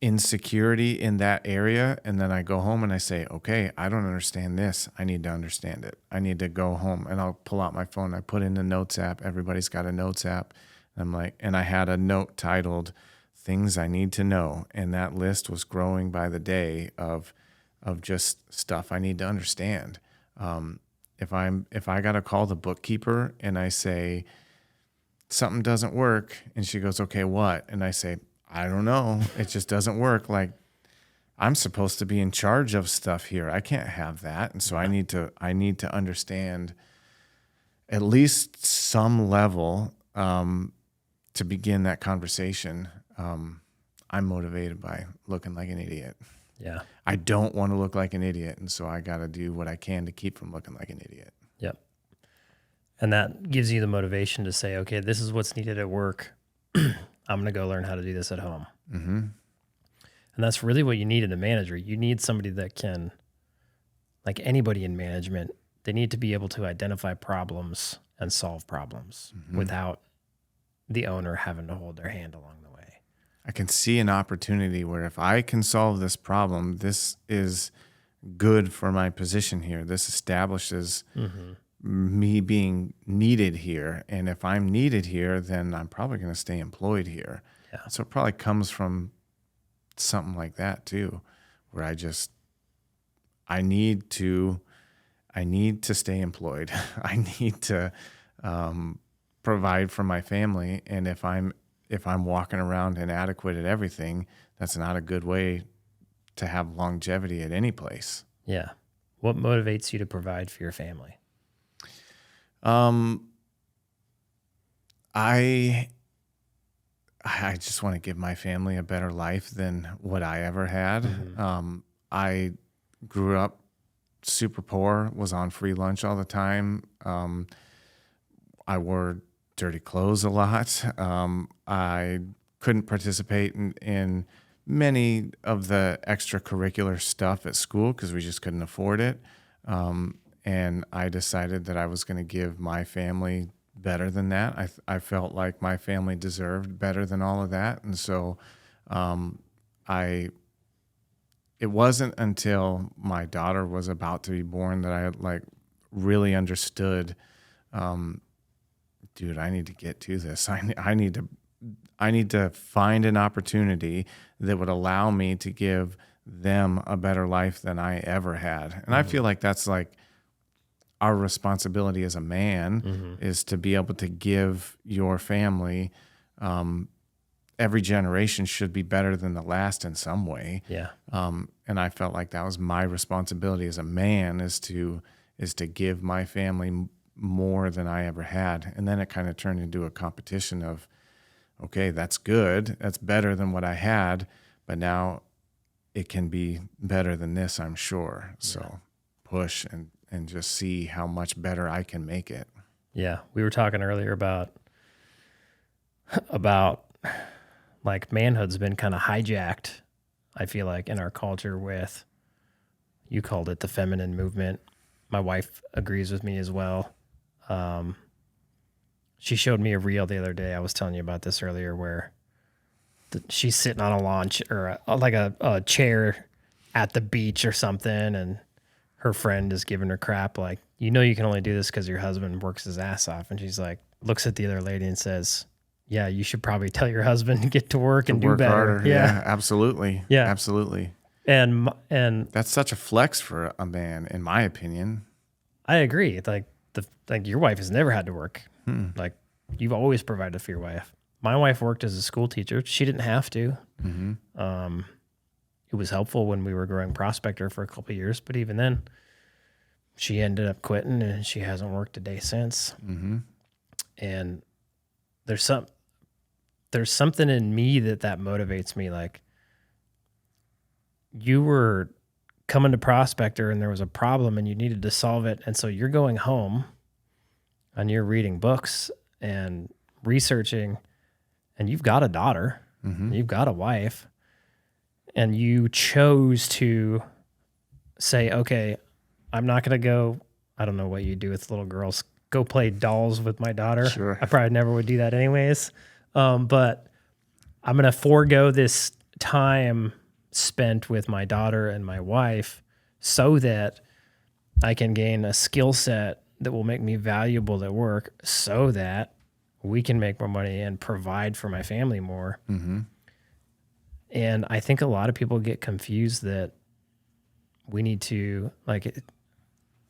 insecurity in that area. And then I go home and I say, okay, I don't understand this. I need to understand it. I need to go home, and I'll pull out my phone. I put in the notes app. Everybody's got a notes app. And I had a note titled Things I Need to Know. And that list was growing by the day of just stuff I need to understand. If I got to call the bookkeeper and I say, something doesn't work, and she goes, okay, what? And I say, I don't know. It just doesn't work. Like, I'm supposed to be in charge of stuff here. I can't have that. And so I need to understand at least some level to begin that conversation. I'm motivated by looking like an idiot. Yeah. I don't want to look like an idiot. And so I got to do what I can to keep from looking like an idiot. Yep. And that gives you the motivation to say, okay, this is what's needed at work. I'm going to go learn how to do this at home. Mm-hmm. And that's really what you need in a manager. You need somebody that can, like anybody in management, they need to be able to identify problems and solve problems without the owner having to hold their hand along the way. I can see an opportunity where if I can solve this problem, this is good for my position here. This establishes me being needed here. And if I'm needed here, then I'm probably going to stay employed here. Yeah. So it probably comes from something like that too, where I need to stay employed. I need to provide for my family. And if I'm walking around inadequate at everything, that's not a good way to have longevity at any place. Yeah. What motivates you to provide for your family? I just want to give my family a better life than what I ever had. I grew up super poor, was on free lunch all the time. I wore dirty clothes a lot. I couldn't participate in many of the extracurricular stuff at school because we just couldn't afford it. And I decided that I was going to give my family better than that. I felt like my family deserved better than all of that. And so it wasn't until my daughter was about to be born that I really understood, dude, I need to get to this. I need to find an opportunity that would allow me to give them a better life than I ever had. And I feel like that's like our responsibility as a man is to be able to give your family, every generation should be better than the last in some way. Yeah. And I felt like that was my responsibility as a man is to give my family more than I ever had. And then it kind of turned into a competition of, okay, that's good. That's better than what I had, but now it can be better than this, I'm sure. So push and just see how much better I can make it. Yeah. We were talking earlier about like manhood's been kind of hijacked, I feel like, in our culture with, you called it the feminine movement. My wife agrees with me as well. She showed me a reel the other day. I was telling you about this earlier, where she's sitting on a lawn or a chair at the beach or something, and her friend is giving her crap, like, you know, you can only do this because your husband works his ass off. And she's like, looks at the other lady and says, yeah, you should probably tell your husband to get to work and do work better. harder. Yeah, absolutely. Yeah. Absolutely. And that's such a flex for a man, in my opinion. I agree. Like your wife has never had to work. Like, you've always provided for your wife. My wife worked as a school teacher. She didn't have to. It was helpful when we were growing Prospector for a couple of years, but even then, she ended up quitting, and she hasn't worked a day since. And there's something in me that motivates me. Like, you were coming to Prospector and there was a problem and you needed to solve it. And so you're going home and you're reading books and researching, and you've got a daughter, you've got a wife, and you chose to say, okay, I'm not going to go, I don't know what you do with little girls, go play dolls with my daughter. Sure. I probably never would do that anyways. But I'm going to forego this time spent with my daughter and my wife so that I can gain a skill set that will make me valuable at work, so that we can make more money and provide for my family more. And I think a lot of people get confused that we need to, like,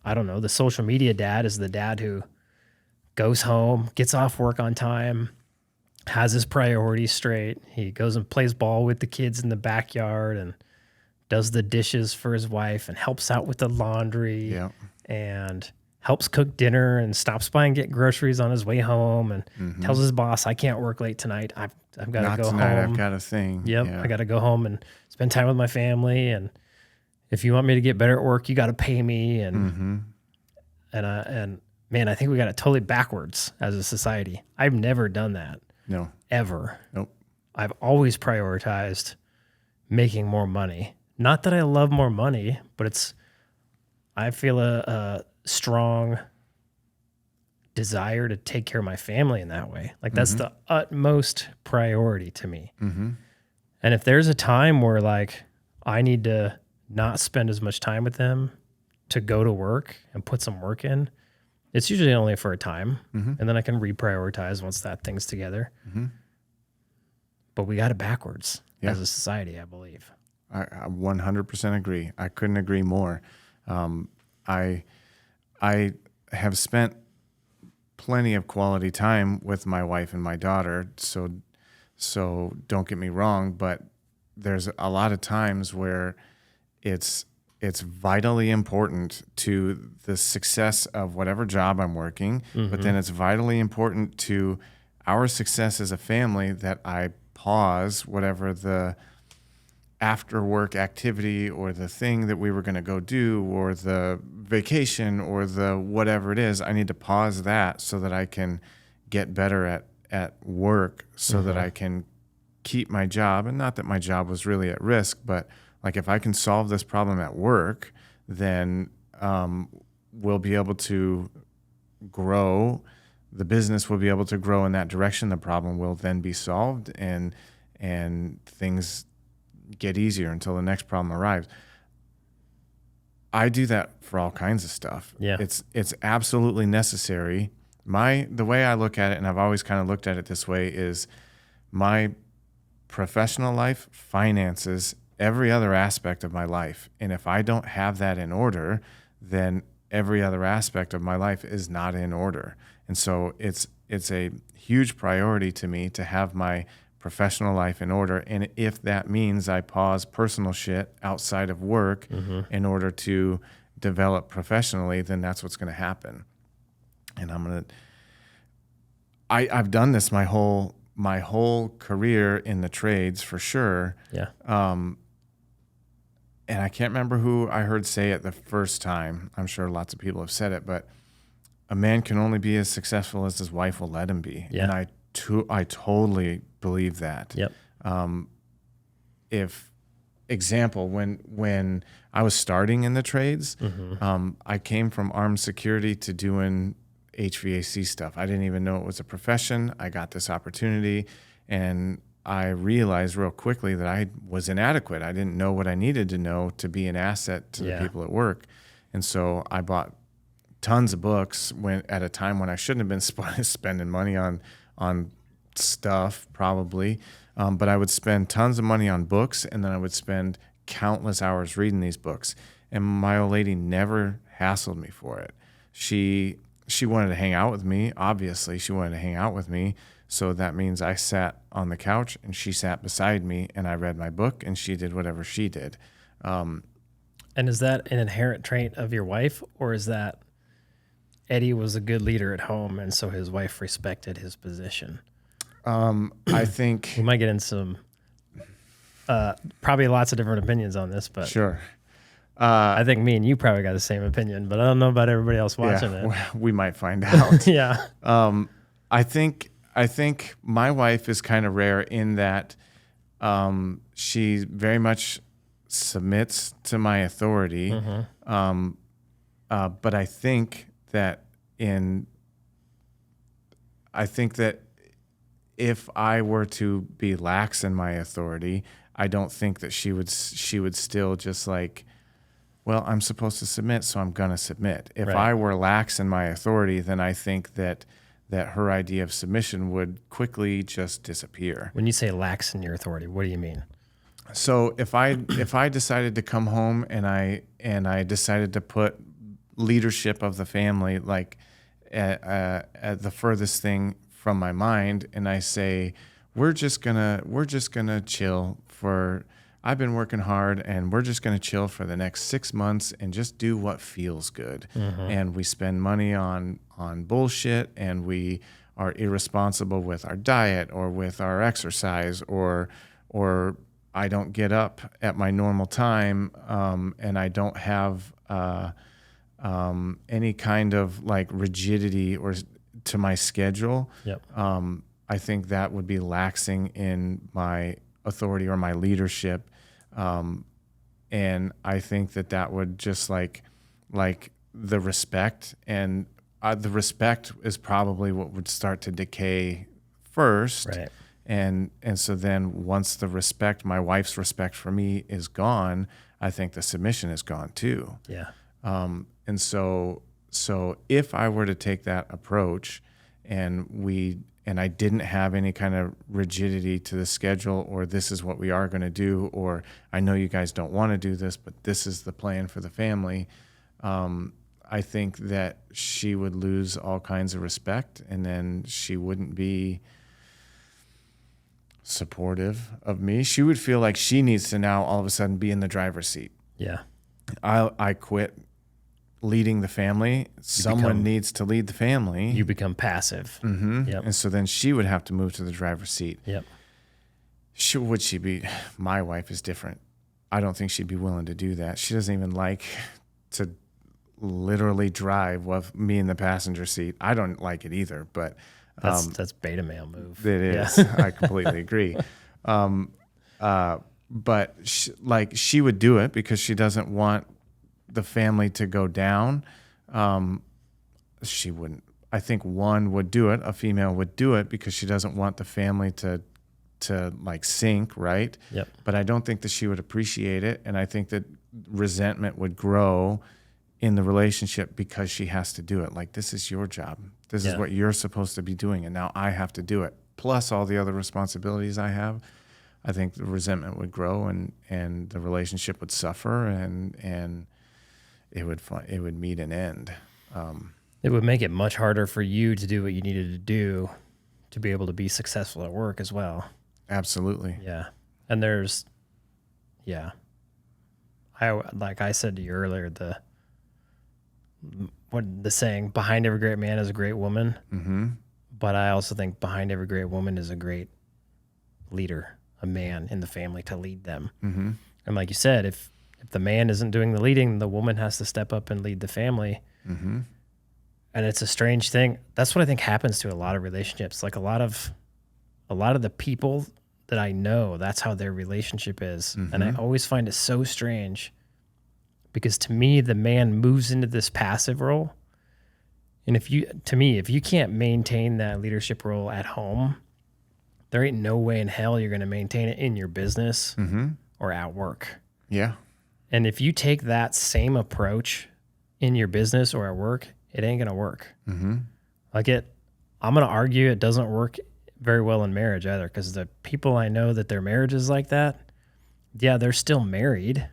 I don't know, the social media dad is the dad who goes home, gets off work on time, has his priorities straight. He goes and plays ball with the kids in the backyard and does the dishes for his wife and helps out with the laundry and helps cook dinner and stops by and get groceries on his way home and tells his boss, I can't work late tonight. I've got to go tonight, home. I've got a thing. Yep. Yeah. I got to go home and spend time with my family. And if you want me to get better at work, you got to pay me. And, and man, I think we got it totally backwards as a society. I've never done that. No. Ever. Nope. I've always prioritized making more money. Not that I love more money, but I feel a strong desire to take care of my family in that way. Like, that's the utmost priority to me. And if there's a time where, like, I need to not spend as much time with them to go to work and put some work in, it's usually only for a time, and then I can reprioritize once that thing's together. But we got it backwards as a society, I believe. I 100% agree. I couldn't agree more. I have spent plenty of quality time with my wife and my daughter, so don't get me wrong, but there's a lot of times where it's vitally important to the success of whatever job I'm working, but then it's vitally important to our success as a family that I pause whatever the after work activity or the thing that we were going to go do or the vacation or the whatever it is. I need to pause that so that I can get better at work, so that I can keep my job. And not that my job was really at risk, but like, if I can solve this problem at work, then we'll be able to grow. The business will be able to grow in that direction. The problem will then be solved, and things get easier until the next problem arrives. I do that for all kinds of stuff. Yeah. It's absolutely necessary. The way I look at it, and I've always kind of looked at it this way, is my professional life finances every other aspect of my life. And if I don't have that in order, then every other aspect of my life is not in order. And so it's a huge priority to me to have my professional life in order. And if that means I pause personal shit outside of work in order to develop professionally, then that's what's going to happen. And I've done this my whole career in the trades, for sure. Yeah. And I can't remember who I heard say it the first time. I'm sure lots of people have said it, but a man can only be as successful as his wife will let him be. Yeah. And I totally believe that. Yep. When I was starting in the trades, I came from armed security to doing HVAC stuff. I didn't even know it was a profession. I got this opportunity, and I realized real quickly that I was inadequate. I didn't know what I needed to know to be an asset to the people at work. And so I bought tons of books at a time when I shouldn't have been spending money on stuff probably. But I would spend tons of money on books, and then I would spend countless hours reading these books. And my old lady never hassled me for it. She wanted to hang out with me. Obviously, she wanted to hang out with me. So that means I sat on the couch and she sat beside me, and I read my book and she did whatever she did. And is that an inherent trait of your wife, or is that Eddie was a good leader at home and so his wife respected his position? I think we might get into some, probably lots of different opinions on this, but sure. I think me and you probably got the same opinion, but I don't know about everybody else watching it. We might find out. Yeah. I think my wife is kind of rare in that she very much submits to my authority. But I think that if I were to be lax in my authority, I don't think that she would still just like, well, I'm supposed to submit, so I'm going to submit. If I were lax in my authority, then I think that her idea of submission would quickly just disappear. When you say lax in your authority, what do you mean? So if I decided to come home and I decided to put leadership of the family like at the furthest thing from my mind, and I say we're just gonna chill for. I've been working hard, and we're just going to chill for the next 6 months and just do what feels good. And we spend money on bullshit, and we are irresponsible with our diet or with our exercise, or I don't get up at my normal time, and I don't have any kind of like rigidity or to my schedule. I think that would be laxing in my authority or my leadership. And I think that would just like the respect, and the respect is probably what would start to decay first. Right. And so then once the respect, my wife's respect for me is gone, I think the submission is gone too. Yeah. And so if I were to take that approach and I didn't have any kind of rigidity to the schedule, or this is what we are going to do, or I know you guys don't want to do this, but this is the plan for the family, I think that she would lose all kinds of respect, and then she wouldn't be supportive of me. She would feel like she needs to now all of a sudden be in the driver's seat. Yeah. I quit leading the family. Someone needs to lead the family. You become passive. Yep. And so then she would have to move to the driver's seat. Yep. Would she be? My wife is different. I don't think she'd be willing to do that. She doesn't even like to literally drive with me in the passenger seat. I don't like it either, but that's beta male move. It is. Yeah. I completely agree. But she would do it because she doesn't want the family to go down. She wouldn't. I think one would do it. A female would do it because she doesn't want the family to like sink, right? Yep. But I don't think that she would appreciate it, and I think that resentment would grow in the relationship because she has to do it. Like, this is your job. This is what you're supposed to be doing, and now I have to do it. Plus all the other responsibilities I have. I think the resentment would grow, and the relationship would suffer, and it would meet an end. It would make it much harder for you to do what you needed to do to be able to be successful at work as well. Absolutely. Yeah. And like I said to you earlier, the saying, behind every great man is a great woman. Mm-hmm. But I also think behind every great woman is a great leader, a man in the family to lead them. Mm-hmm. And like you said, if the man isn't doing the leading, the woman has to step up and lead the family. Mm-hmm. And it's a strange thing. That's what I think happens to a lot of relationships. Like a lot of the people that I know, that's how their relationship is. Mm-hmm. And I always find it so strange because to me, the man moves into this passive role. And if you can't maintain that leadership role at home, there ain't no way in hell you're going to maintain it in your business Mm-hmm. or at work. Yeah. And if you take that same approach in your business or at work, it ain't going to work. Mm-hmm. I'm going to argue it doesn't work very well in marriage either, because the people I know that their marriage is like that, yeah, they're still married.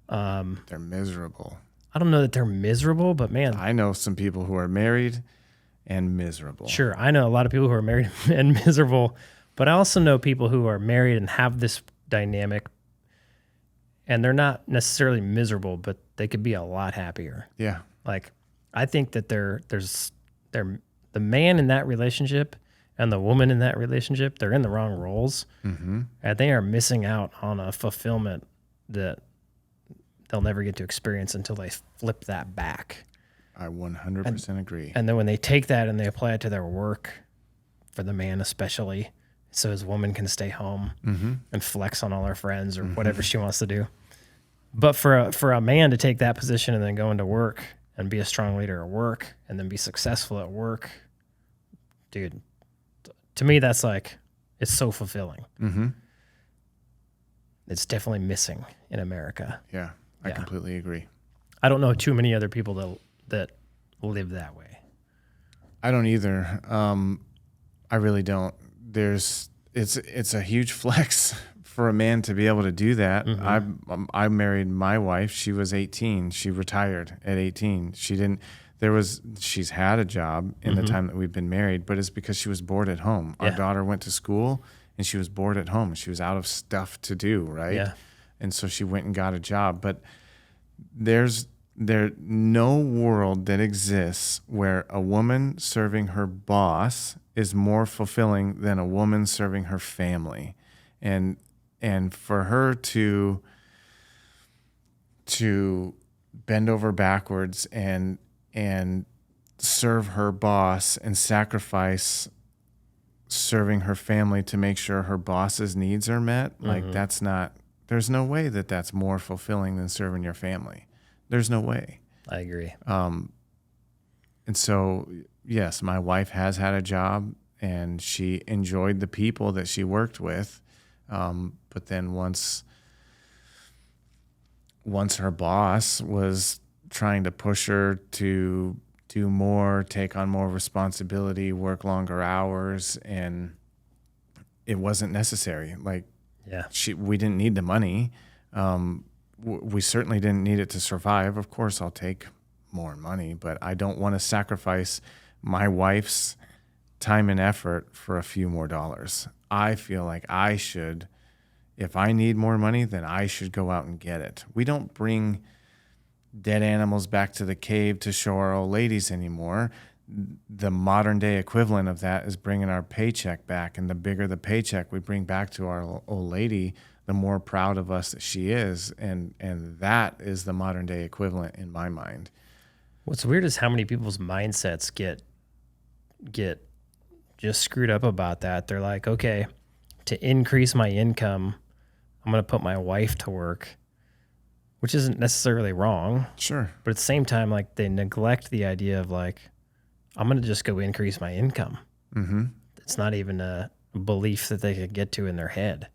They're miserable. I don't know that they're miserable, but man, I know some people who are married and miserable. sure, I know a lot of people who are married and miserable, but I also know people who are married and have this dynamic, and they're not necessarily miserable, but they could be a lot happier. Yeah. Like, I think that the man in that relationship and the woman in that relationship, they're in the wrong roles, Mm-hmm. and they are missing out on a fulfillment that they'll never get to experience until they flip that back. I 100% agree. And then when they take that and they apply it to their work, for the man especially, so his woman can stay home Mm-hmm. and flex on all her friends or whatever she wants to do. But for a man to take that position and then go into work and be a strong leader at work and then be successful at work, dude, to me that's like, it's so fulfilling. Mm-hmm. It's definitely missing in America. Yeah. I Yeah. completely agree. I don't know too many other people that live that way. I don't either. I really don't. It's a huge flex for a man to be able to do that. Mm-hmm. I married my wife. She was 18. She retired at 18. She's had a job in the time that we've been married, but it's because she was bored at home. Our Yeah. daughter went to school and she was bored at home. She was out of stuff to do, right? Yeah. And so she went and got a job. But there's no world that exists where a woman serving her boss is more fulfilling than a woman serving her family. And for her to bend over backwards and serve her boss and sacrifice serving her family to make sure her boss's needs are met, like there's no way that that's more fulfilling than serving your family. There's no way. I agree. And so, yes, my wife has had a job and she enjoyed the people that she worked with. But then once her boss was trying to push her to do more, take on more responsibility, work longer hours, and it wasn't necessary. Like, Yeah. we didn't need the money. We certainly didn't need it to survive. Of course, I'll take more money, but I don't want to sacrifice my wife's time and effort for a few more dollars. I feel like I should, if I need more money, then I should go out and get it. We don't bring dead animals back to the cave to show our old ladies anymore. The modern day equivalent of that is bringing our paycheck back, and the bigger the paycheck we bring back to our old lady, the more proud of us that she is, and that is the modern day equivalent in my mind. What's weird is how many people's mindsets get just screwed up about that. They're like, okay, to increase my income, I'm going to put my wife to work, which isn't necessarily wrong. Sure. But at the same time, like, they neglect the idea of like, I'm going to just go increase my income. Mm-hmm. It's not even a belief that they could get to in their head.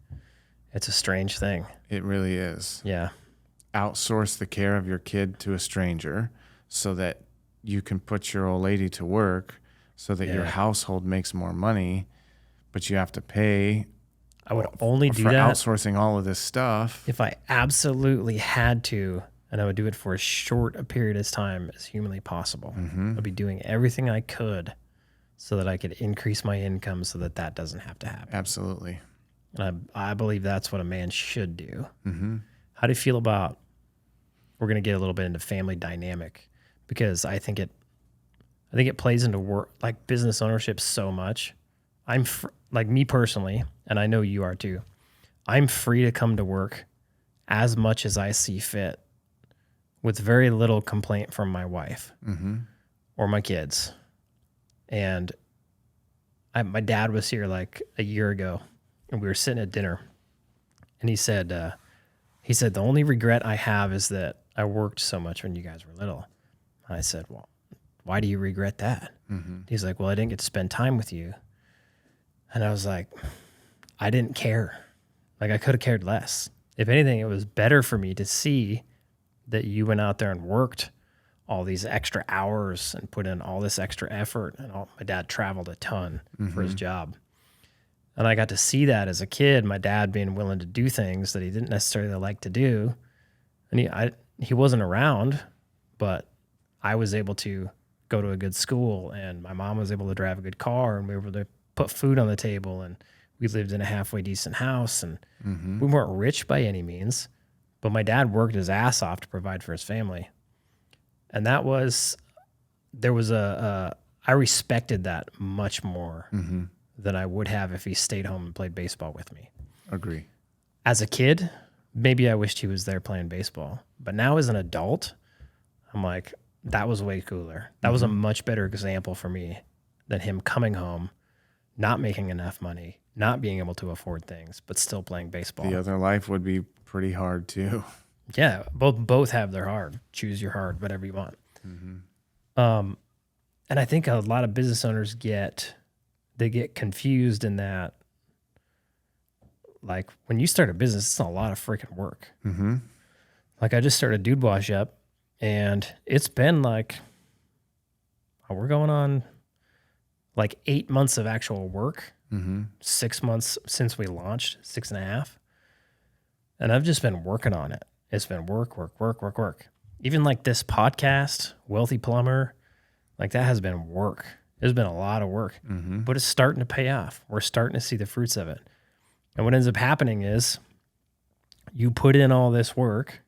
It's a strange thing. It really is. Yeah. Outsource the care of your kid to a stranger so that you can put your old lady to work so that your Yeah. household makes more money, but you have to pay I would only do for that outsourcing all of this stuff. if I absolutely had to, and I would do it for as short a period of time as humanly possible. Mm-hmm. I'd be doing everything I could so that I could increase my income so that that doesn't have to happen. Absolutely. And I believe that's what a man should do. Mm-hmm. How do you feel about, we're going to get a little bit into family dynamic, because I think it plays into work, like business ownership, so much. Like, me personally, and I know you are too, I'm free to come to work as much as I see fit with very little complaint from my wife Mm-hmm. or my kids. And my dad was here like a year ago, and we were sitting at dinner, and he said, the only regret I have is that I worked so much when you guys were little. And I said, well, why do you regret that? Mm-hmm. He's like, well, I didn't get to spend time with you. And I was like, I didn't care. Like I could have cared less. If anything, it was better for me to see that you went out there and worked all these extra hours and put in all this extra effort. And my dad traveled a ton for his job. And I got to see that as a kid, my dad being willing to do things that he didn't necessarily like to do. And he wasn't around, but I was able to go to a good school, and my mom was able to drive a good car, and we were able to put food on the table, and we lived in a halfway decent house, and we weren't rich by any means, but my dad worked his ass off to provide for his family. And I respected that much more than I would have if he stayed home and played baseball with me. Agree. As a kid, maybe I wished he was there playing baseball. But now as an adult, I'm like, that was way cooler. That was a much better example for me than him coming home, not making enough money, not being able to afford things, but still playing baseball. The other life would be pretty hard too. Yeah, both have their hard. Choose your hard, whatever you want. And I think a lot of business owners get confused in that, like when you start a business, it's a lot of freaking work. Like I just started Dude Wash Up, and it's been like, we're going on like 8 months of actual work, 6 months since we launched, 6.5. And I've just been working on it. It's been work. Even like this podcast, Wealthy Plumber, like that has been work. There's been a lot of work, but it's starting to pay off. We're starting to see the fruits of it. And what ends up happening is you put in all this work.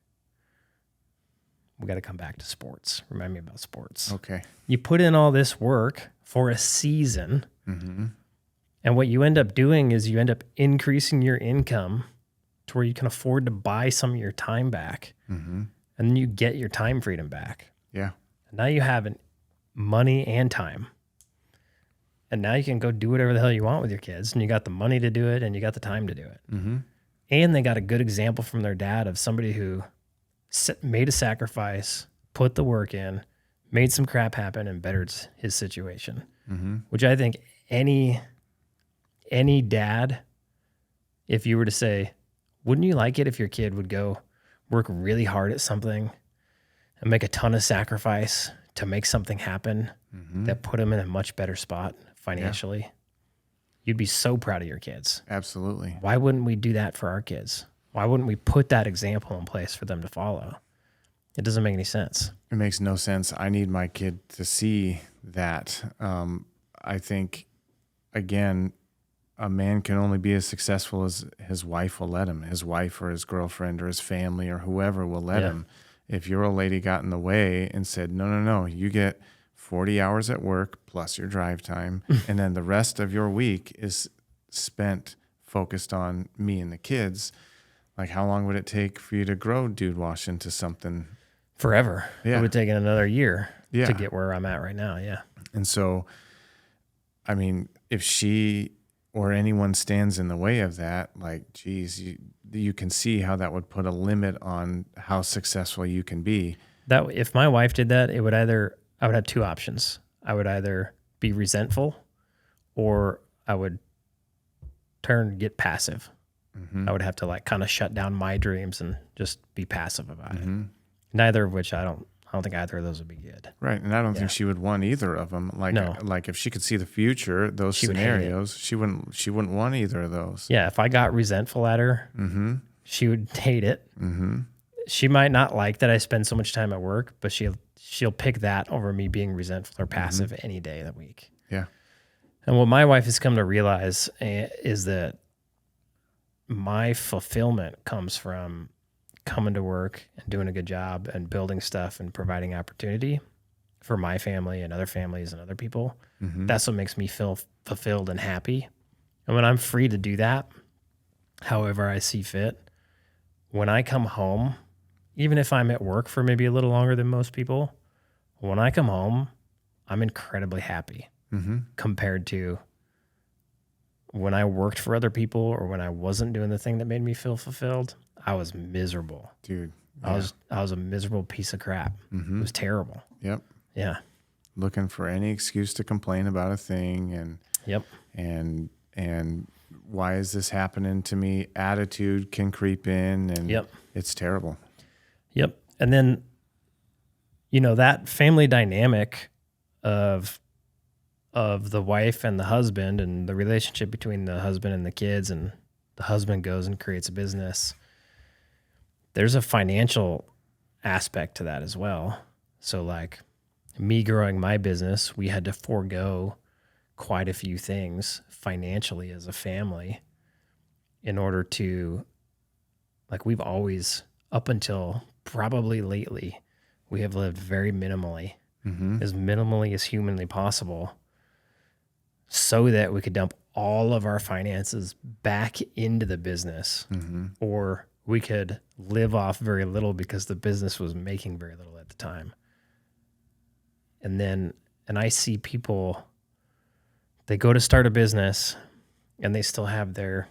We got to come back to sports. Remind me about sports. Okay. You put in all this work for a season. And what you end up doing is you end up increasing your income to where you can afford to buy some of your time back. And then you get your time freedom back. Yeah. And now you have money and time. And now you can go do whatever the hell you want with your kids. And you got the money to do it, and you got the time to do it. And they got a good example from their dad of somebody who made a sacrifice, put the work in, made some crap happen, and bettered his situation. Which I think any dad, if you were to say, wouldn't you like it if your kid would go work really hard at something and make a ton of sacrifice to make something happen that put them in a much better spot financially? Yeah. You'd be so proud of your kids. Absolutely. Why wouldn't we do that for our kids? Why wouldn't we put that example in place for them to follow? It doesn't make any sense. It makes no sense. I need my kid to see that. I think, again, a man can only be as successful as his wife will let him. His wife or his girlfriend or his family or whoever will let him. If your old lady got in the way and said, no, you get 40 hours at work plus your drive time, and then the rest of your week is spent focused on me and the kids, like how long would it take for you to grow Dude Wash into something? Forever. Yeah. It would take another year Yeah. to get where I'm at right now. Yeah. And so, I mean, if she or anyone stands in the way of that, like, geez, you can see how that would put a limit on how successful you can be. That if my wife did that, I would have two options. I would either be resentful, or I would get passive. I would have to like kind of shut down my dreams and just be passive about it. Neither of which I don't think either of those would be good. Right. And I don't think she would want either of them. Like, No. Like if she could see the future, those scenarios, she wouldn't want either of those. Yeah. If I got resentful at her, she would hate it. She might not like that I spend so much time at work, but she'll pick that over me being resentful or passive any day of the week. Yeah. And what my wife has come to realize is that my fulfillment comes from coming to work and doing a good job and building stuff and providing opportunity for my family and other families and other people. That's what makes me feel fulfilled and happy. And when I'm free to do that, however I see fit, when I come home, even if I'm at work for maybe a little longer than most people, when I come home, I'm incredibly happy compared to when I worked for other people or when I wasn't doing the thing that made me feel fulfilled. I was miserable. Dude. Yeah. I was a miserable piece of crap. It was terrible. Yep. Yeah. Looking for any excuse to complain about a thing and and why is this happening to me? Attitude can creep in, and Yep. it's terrible. Yep. And then, that family dynamic of the wife and the husband and the relationship between the husband and the kids, and the husband goes and creates a business. There's a financial aspect to that as well. So like me growing my business, we had to forego quite a few things financially as a family in order to, like, we've always, up until probably lately, we have lived very minimally, as humanly possible, so that we could dump all of our finances back into the business, or we could live off very little because the business was making very little at the time. And I see people, they go to start a business and they still have their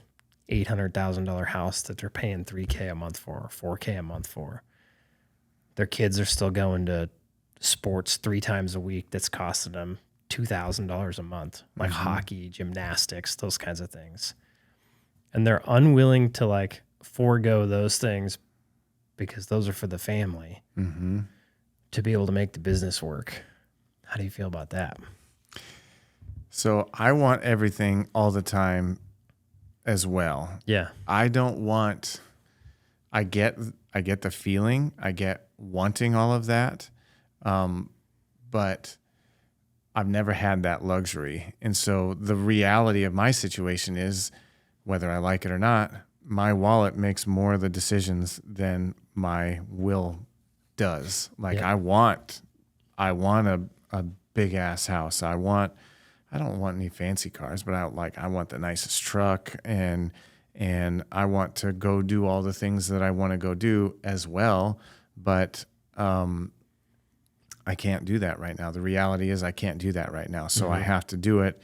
$800,000 house that they're paying $3K a month for, or $4K a month for. Their kids are still going to sports 3 times a week that's costing them $2,000 a month, like hockey, gymnastics, those kinds of things. And they're unwilling to like forego those things because those are for the family to be able to make the business work. How do you feel about that? So I want everything all the time as well. Yeah. I don't want, I get the feeling, I get wanting all of that. But I've never had that luxury. And so the reality of my situation is, whether I like it or not, my wallet makes more of the decisions than my will does. Like I want a big ass house. I don't want any fancy cars, but I want the nicest truck, and I want to go do all the things that I want to go do as well. But I can't do that right now. The reality is I can't do that right now. So I have to do it.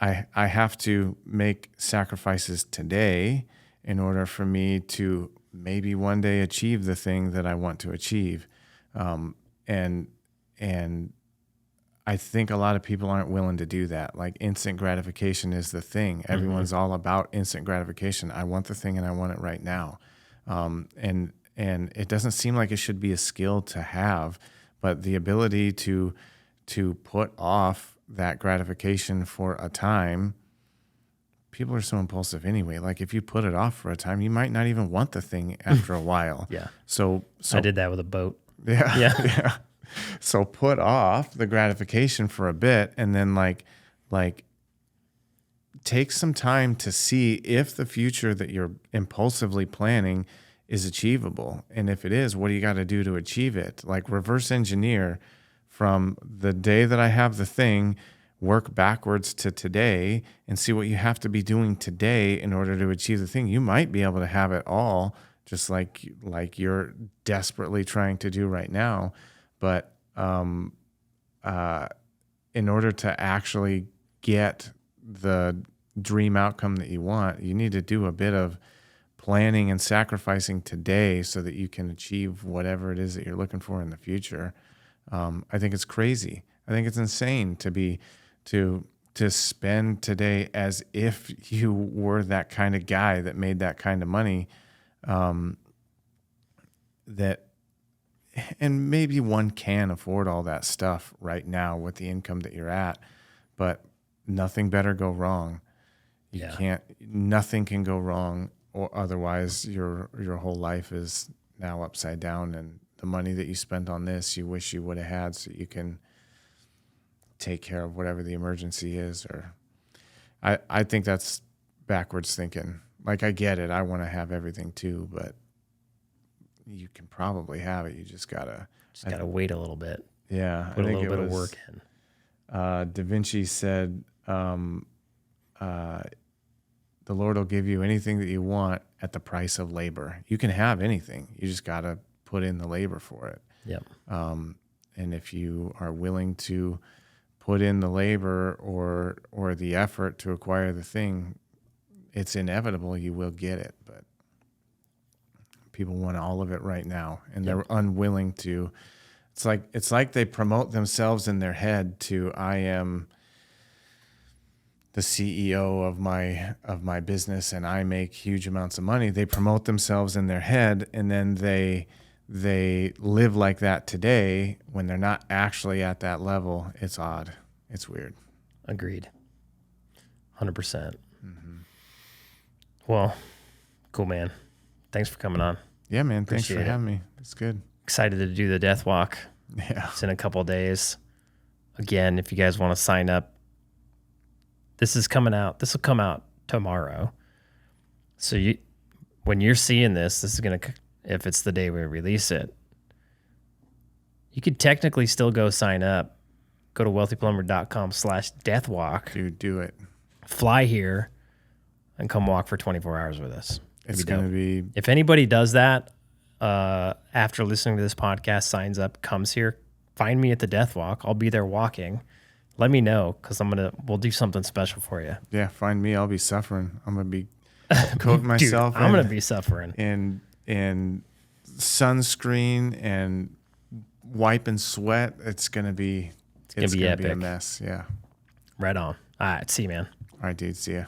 I have to make sacrifices today in order for me to maybe one day achieve the thing that I want to achieve. And I think a lot of people aren't willing to do that. Like instant gratification is the thing. Everyone's all about instant gratification. I want the thing and I want it right now. And it doesn't seem like it should be a skill to have, but the ability to put off that gratification for a time, people are so impulsive anyway. Like if you put it off for a time, you might not even want the thing after a while. Yeah. So I did that with a boat. Yeah. Yeah. Yeah. So put off the gratification for a bit, and then like take some time to see if the future that you're impulsively planning is achievable. And if it is, what do you got to do to achieve it? Like reverse engineer from the day that I have the thing, work backwards to today and see what you have to be doing today in order to achieve the thing. You might be able to have it all, just like you're desperately trying to do right now. But in order to actually get the dream outcome that you want, you need to do a bit of planning and sacrificing today so that you can achieve whatever it is that you're looking for in the future. I think it's crazy. I think it's insane to spend today as if you were that kind of guy that made that kind of money. And maybe one can afford all that stuff right now with the income that you're at, but nothing better go wrong. Nothing can go wrong, or otherwise your whole life is now upside down, and the money that you spent on this, you wish you would have had so you can take care of whatever the emergency is. Or I think that's backwards thinking. Like I get it. I want to have everything too, but you can probably have it. You just gotta wait a little bit. Yeah. Put a little bit of work in. Da Vinci said, the Lord will give you anything that you want at the price of labor. You can have anything. You just got to put in the labor for it. Yep. And if you are willing to put in the labor or the effort to acquire the thing, it's inevitable you will get it. But people want all of it right now, and they're unwilling to. It's like they promote themselves in their head to the CEO of my business and I make huge amounts of money, they promote themselves in their head, and then they live like that today when they're not actually at that level. It's odd. It's weird. Agreed. 100%. Well, cool, man. Thanks for coming on. Yeah, man. Thanks for Appreciate it. having me. It's good. Excited to do the death walk. Yeah. It's in a couple of days. Again, if you guys want to sign up, this is coming out. This will come out tomorrow. So when you're seeing this is going to, if it's the day we release it, you could technically still go sign up. Go to wealthyplumber.com/deathwalk. Dude, do it. Fly here and come walk for 24 hours with us. It's going to be. If anybody does that after listening to this podcast, signs up, comes here, find me at the death walk. I'll be there walking. Let me know, because we'll do something special for you. Yeah, find me. I'll be suffering. I'm going to be coating myself. Dude, I'm going to be suffering. In sunscreen and wiping sweat. It's going to be epic. Be a mess. Yeah. Right on. All right. See you, man. All right, dude. See ya.